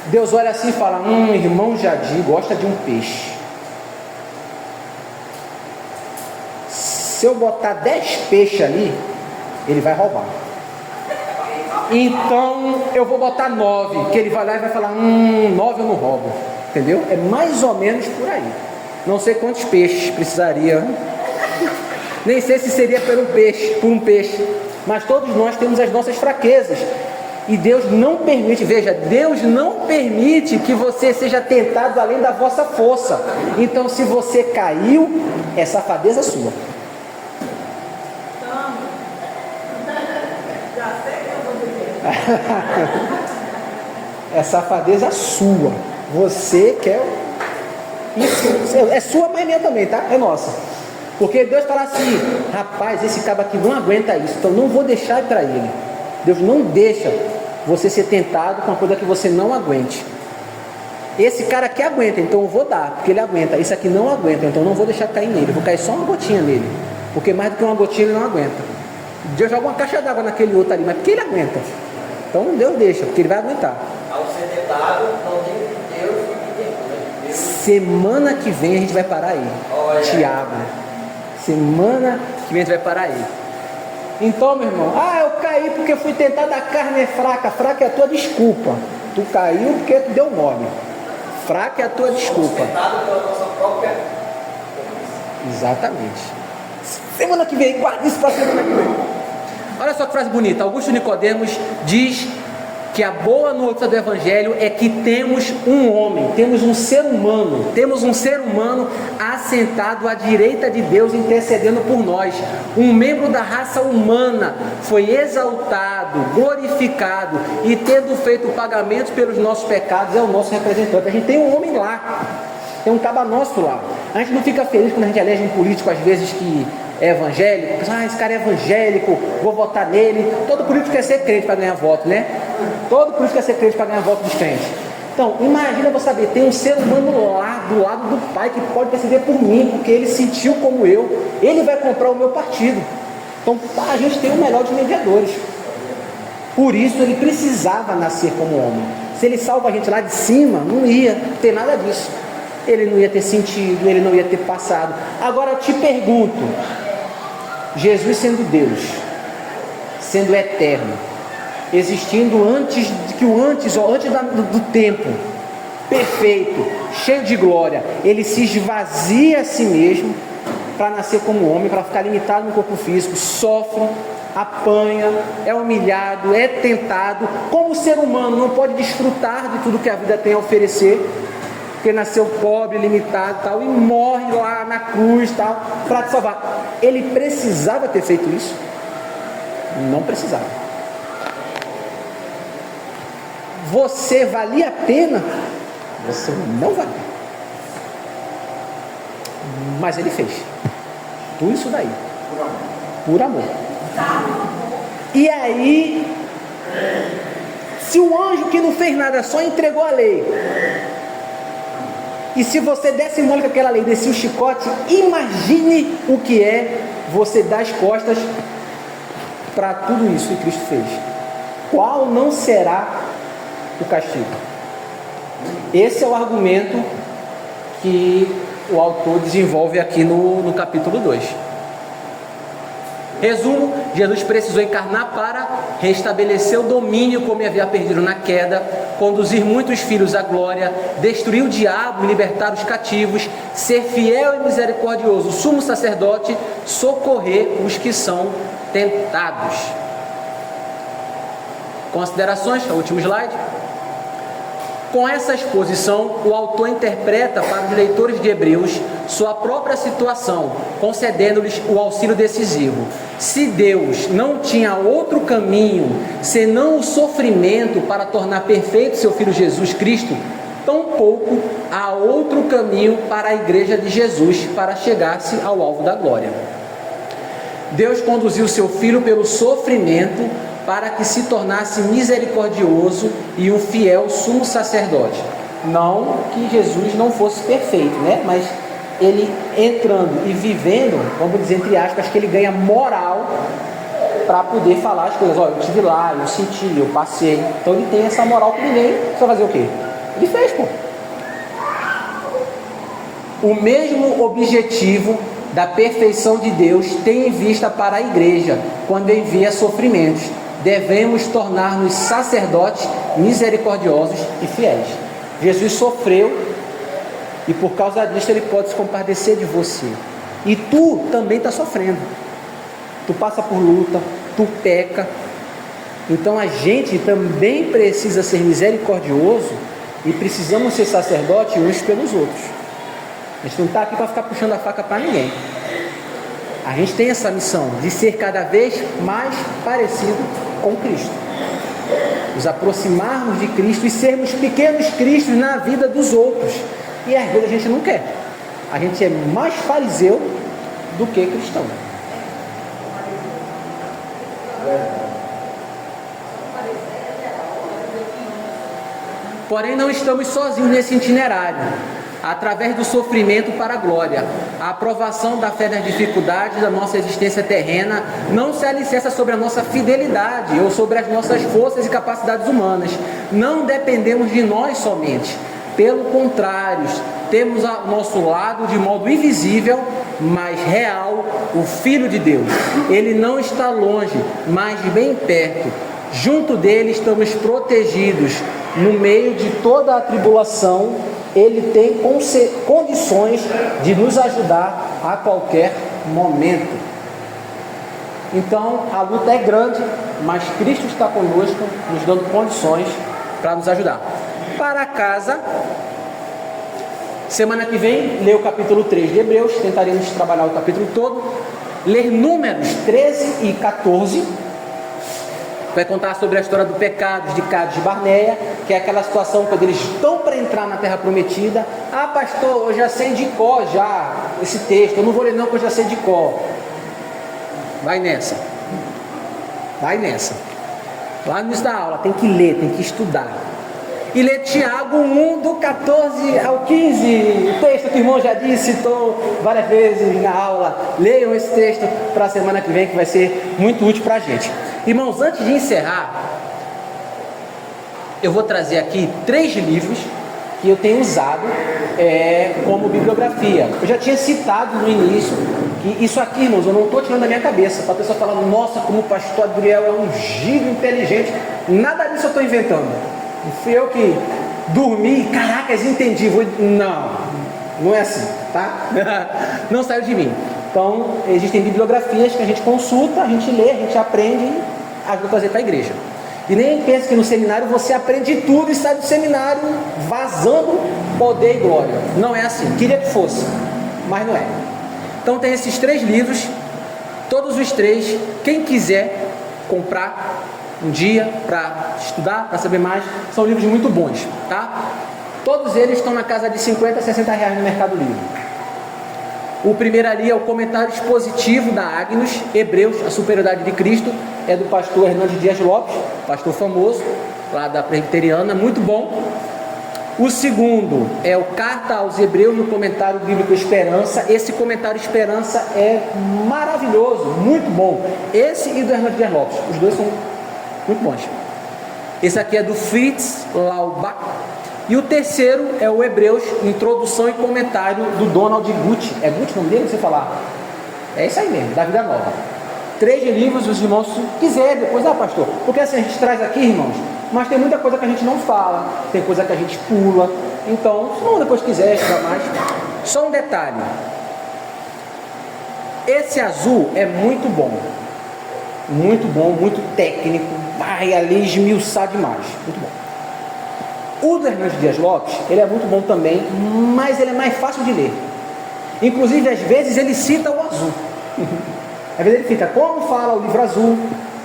Deus olha assim e fala: irmão Jadir gosta de um peixe. Se eu botar 10 peixes ali, ele vai roubar. Então eu vou botar 9, que ele vai lá e vai falar: 9 eu não roubo. Entendeu? É mais ou menos por aí. Não sei quantos peixes precisaria. Nem sei se seria por um peixe. Mas todos nós temos as nossas fraquezas. E Deus não permite, veja, Deus não permite que você seja tentado além da vossa força. Então, se você caiu, é safadeza sua. É safadeza sua. Você quer. Isso é sua, mas minha também, tá? É nossa. Porque Deus fala assim: rapaz, esse cabo aqui não aguenta isso, então não vou deixar ir para ele. Deus não deixa você ser tentado com uma coisa que você não aguente. Esse cara aqui aguenta, então eu vou dar, porque ele aguenta. Esse aqui não aguenta, então eu não vou deixar cair nele. Eu vou cair só uma gotinha nele, porque mais do que uma gotinha ele não aguenta. Deus joga uma caixa d'água naquele outro ali, mas porque ele aguenta. Então Deus deixa, porque ele vai aguentar. Ao ser dado, não digo que Deus fique tempo, né? Deus... Semana que vem a gente vai parar aí. Olha. Tiago. Semana que vem a gente vai parar aí. Então, meu irmão, eu caí porque fui tentado, a carne é fraca. Fraca é a tua desculpa. Tu caiu porque tu deu mole. Fraca é a tua desculpa. Tentado pela nossa própria... Exatamente. Semana que vem, guarda isso para semana que vem. Olha só que frase bonita. Augusto Nicodemos diz que a boa notícia do Evangelho é que temos um homem, temos um ser humano assentado à direita de Deus, intercedendo por nós. Um membro da raça humana foi exaltado, glorificado e tendo feito pagamento pelos nossos pecados, é o nosso representante. A gente tem um homem lá, tem um caba nosso lá. A gente não fica feliz quando a gente elege um político, às vezes, que é evangélico. Esse cara é evangélico, vou votar nele. Todo político quer ser crente para ganhar voto, né? Todo político quer ser crente para ganhar voto dos crentes. Então, imagina você saber, tem um ser humano lá, do lado do Pai, que pode interceder por mim, porque ele sentiu como eu. Ele vai comprar o meu partido. Então, a gente tem o melhor dos mediadores. Por isso, ele precisava nascer como homem. Se ele salva a gente lá de cima, não ia ter nada disso. Ele não ia ter sentido, ele não ia ter passado. Agora eu te pergunto, Jesus sendo Deus, sendo eterno, existindo antes do tempo, perfeito, cheio de glória, ele se esvazia a si mesmo para nascer como homem, para ficar limitado no corpo físico, sofre, apanha, é humilhado, é tentado. Como ser humano não pode desfrutar de tudo que a vida tem a oferecer, porque nasceu pobre, limitado tal, e morre lá na cruz tal, para te salvar. Ele precisava ter feito isso? Não precisava. Você valia a pena? Você não valia. Mas ele fez tudo isso daí por amor. E aí, se o anjo que não fez nada só entregou a lei, e se você desse mole com aquela lei, descia o chicote, imagine o que é você dar as costas para tudo isso que Cristo fez. Qual não será o castigo? Esse é o argumento que o autor desenvolve aqui no capítulo 2. Resumo, Jesus precisou encarnar para restabelecer o domínio como havia perdido na queda, conduzir muitos filhos à glória, destruir o diabo e libertar os cativos, ser fiel e misericordioso, sumo sacerdote, socorrer os que são tentados. Considerações, o último slide. Com essa exposição, o autor interpreta para os leitores de Hebreus sua própria situação, concedendo-lhes o auxílio decisivo. Se Deus não tinha outro caminho, senão o sofrimento para tornar perfeito seu Filho Jesus Cristo, tampouco há outro caminho para a igreja de Jesus para chegar-se ao alvo da glória. Deus conduziu seu Filho pelo sofrimento para que se tornasse misericordioso e um fiel sumo sacerdote. Não que Jesus não fosse perfeito, né? Mas ele entrando e vivendo, vamos dizer entre aspas, que ele ganha moral para poder falar as coisas. Olha, eu estive lá, eu senti, eu passei. Então ele tem essa moral que ninguém vai fazer o quê? Ele fez, pô. O mesmo objetivo da perfeição de Deus tem em vista para a igreja quando envia sofrimentos. Devemos tornar-nos sacerdotes misericordiosos e fiéis. Jesus sofreu e por causa disso ele pode se compadecer de você. E tu também está sofrendo. Tu passa por luta, tu peca. Então a gente também precisa ser misericordioso e precisamos ser sacerdotes uns pelos outros. A gente não está aqui para ficar puxando a faca para ninguém. A gente tem essa missão de ser cada vez mais parecido com Cristo. Nos aproximarmos de Cristo e sermos pequenos Cristos na vida dos outros. E às vezes a gente não quer. A gente é mais fariseu do que cristão. Porém, não estamos sozinhos nesse itinerário. Através do sofrimento para a glória, a aprovação da fé nas dificuldades da nossa existência terrena não se alicerça sobre a nossa fidelidade ou sobre as nossas forças e capacidades humanas. Não dependemos de nós somente. Pelo contrário, temos ao nosso lado, de modo invisível, mas real, o Filho de Deus. Ele não está longe, mas bem perto. Junto dele estamos protegidos. No meio de toda a tribulação, ele tem condições de nos ajudar a qualquer momento. Então, a luta é grande, mas Cristo está conosco, nos dando condições para nos ajudar. Para casa, semana que vem, ler o capítulo 3 de Hebreus, tentaremos trabalhar o capítulo todo, ler Números 13 e 14, vai contar sobre a história do pecado de Cades de Barneia, que é aquela situação quando eles estão para entrar na terra prometida. Ah, pastor, eu já sei de cor já esse texto, eu não vou ler não, porque eu já sei de cor. Vai nessa. Lá no início da aula, tem que ler, tem que estudar. E ler Tiago 1, do 14 ao 15, o texto que o irmão já disse, citou várias vezes na aula. Leiam esse texto para a semana que vem, que vai ser muito útil para a gente. Irmãos, antes de encerrar, eu vou trazer aqui 3 livros que eu tenho usado como bibliografia. Eu já tinha citado no início que isso aqui, irmãos, eu não estou tirando da minha cabeça, para a pessoa falar, nossa, como o pastor Adriel é um giro inteligente. Nada disso eu estou inventando. Não fui eu que dormi, caracas, entendi. Não é assim, tá? Não saiu de mim. Então, existem bibliografias que a gente consulta, a gente lê, a gente aprende e ajuda a trazer para a igreja. E nem pense que no seminário você aprende tudo e sai do seminário vazando poder e glória. Não é assim. Queria que fosse, mas não é. Então tem esses 3 livros, todos os 3, quem quiser comprar um dia para estudar, para saber mais, são livros muito bons, tá? Todos eles estão na casa de 50 a 60 reais no Mercado Livre. O primeiro ali é o comentário expositivo da Agnus, Hebreus, a superioridade de Cristo, é do pastor Hernandes Dias Lopes, pastor famoso, lá da Presbiteriana, muito bom. O segundo é o Carta aos Hebreus, no comentário bíblico Esperança. Esse comentário Esperança é maravilhoso, muito bom. Esse e do Hernandes Dias Lopes, os dois são muito bons. Esse aqui é do Fritz Laubach. E o terceiro é o Hebreus, introdução e comentário do Donald Gucci. É Gucci o nome dele? Não sei falar. É isso aí mesmo, da Vida Nova. 3 livros, os irmãos, se quiser, depois, pastor. Porque assim, a gente traz aqui, irmãos, mas tem muita coisa que a gente não fala, tem coisa que a gente pula. Então, se não depois quiser estudar mais. Só um detalhe. Esse azul é muito bom. Muito bom, muito técnico. Vai ali esmiuçar demais. Muito bom. O do Hernandes Dias Lopes, ele é muito bom também, mas ele é mais fácil de ler. Inclusive, às vezes, ele cita o azul. Às vezes ele fica, como fala o livro azul,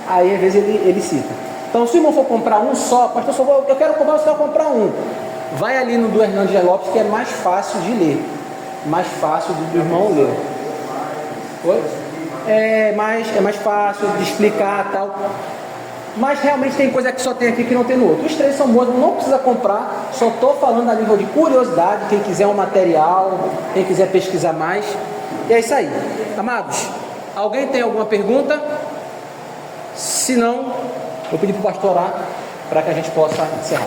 aí às vezes ele cita. Então, se o irmão for comprar um só, pastor, eu quero comprar, você vai comprar um. Vai ali no do Hernandes Dias Lopes, que é mais fácil de ler. Mais fácil do irmão ler. Oi? É mais fácil de explicar e tal. Mas realmente tem coisa que só tem aqui que não tem no outro. Os 3 são bons, não precisa comprar. Só estou falando a nível de curiosidade. Quem quiser um material, quem quiser pesquisar mais. E é isso aí. Amados, alguém tem alguma pergunta? Se não, vou pedir para o pastor orar para que a gente possa encerrar.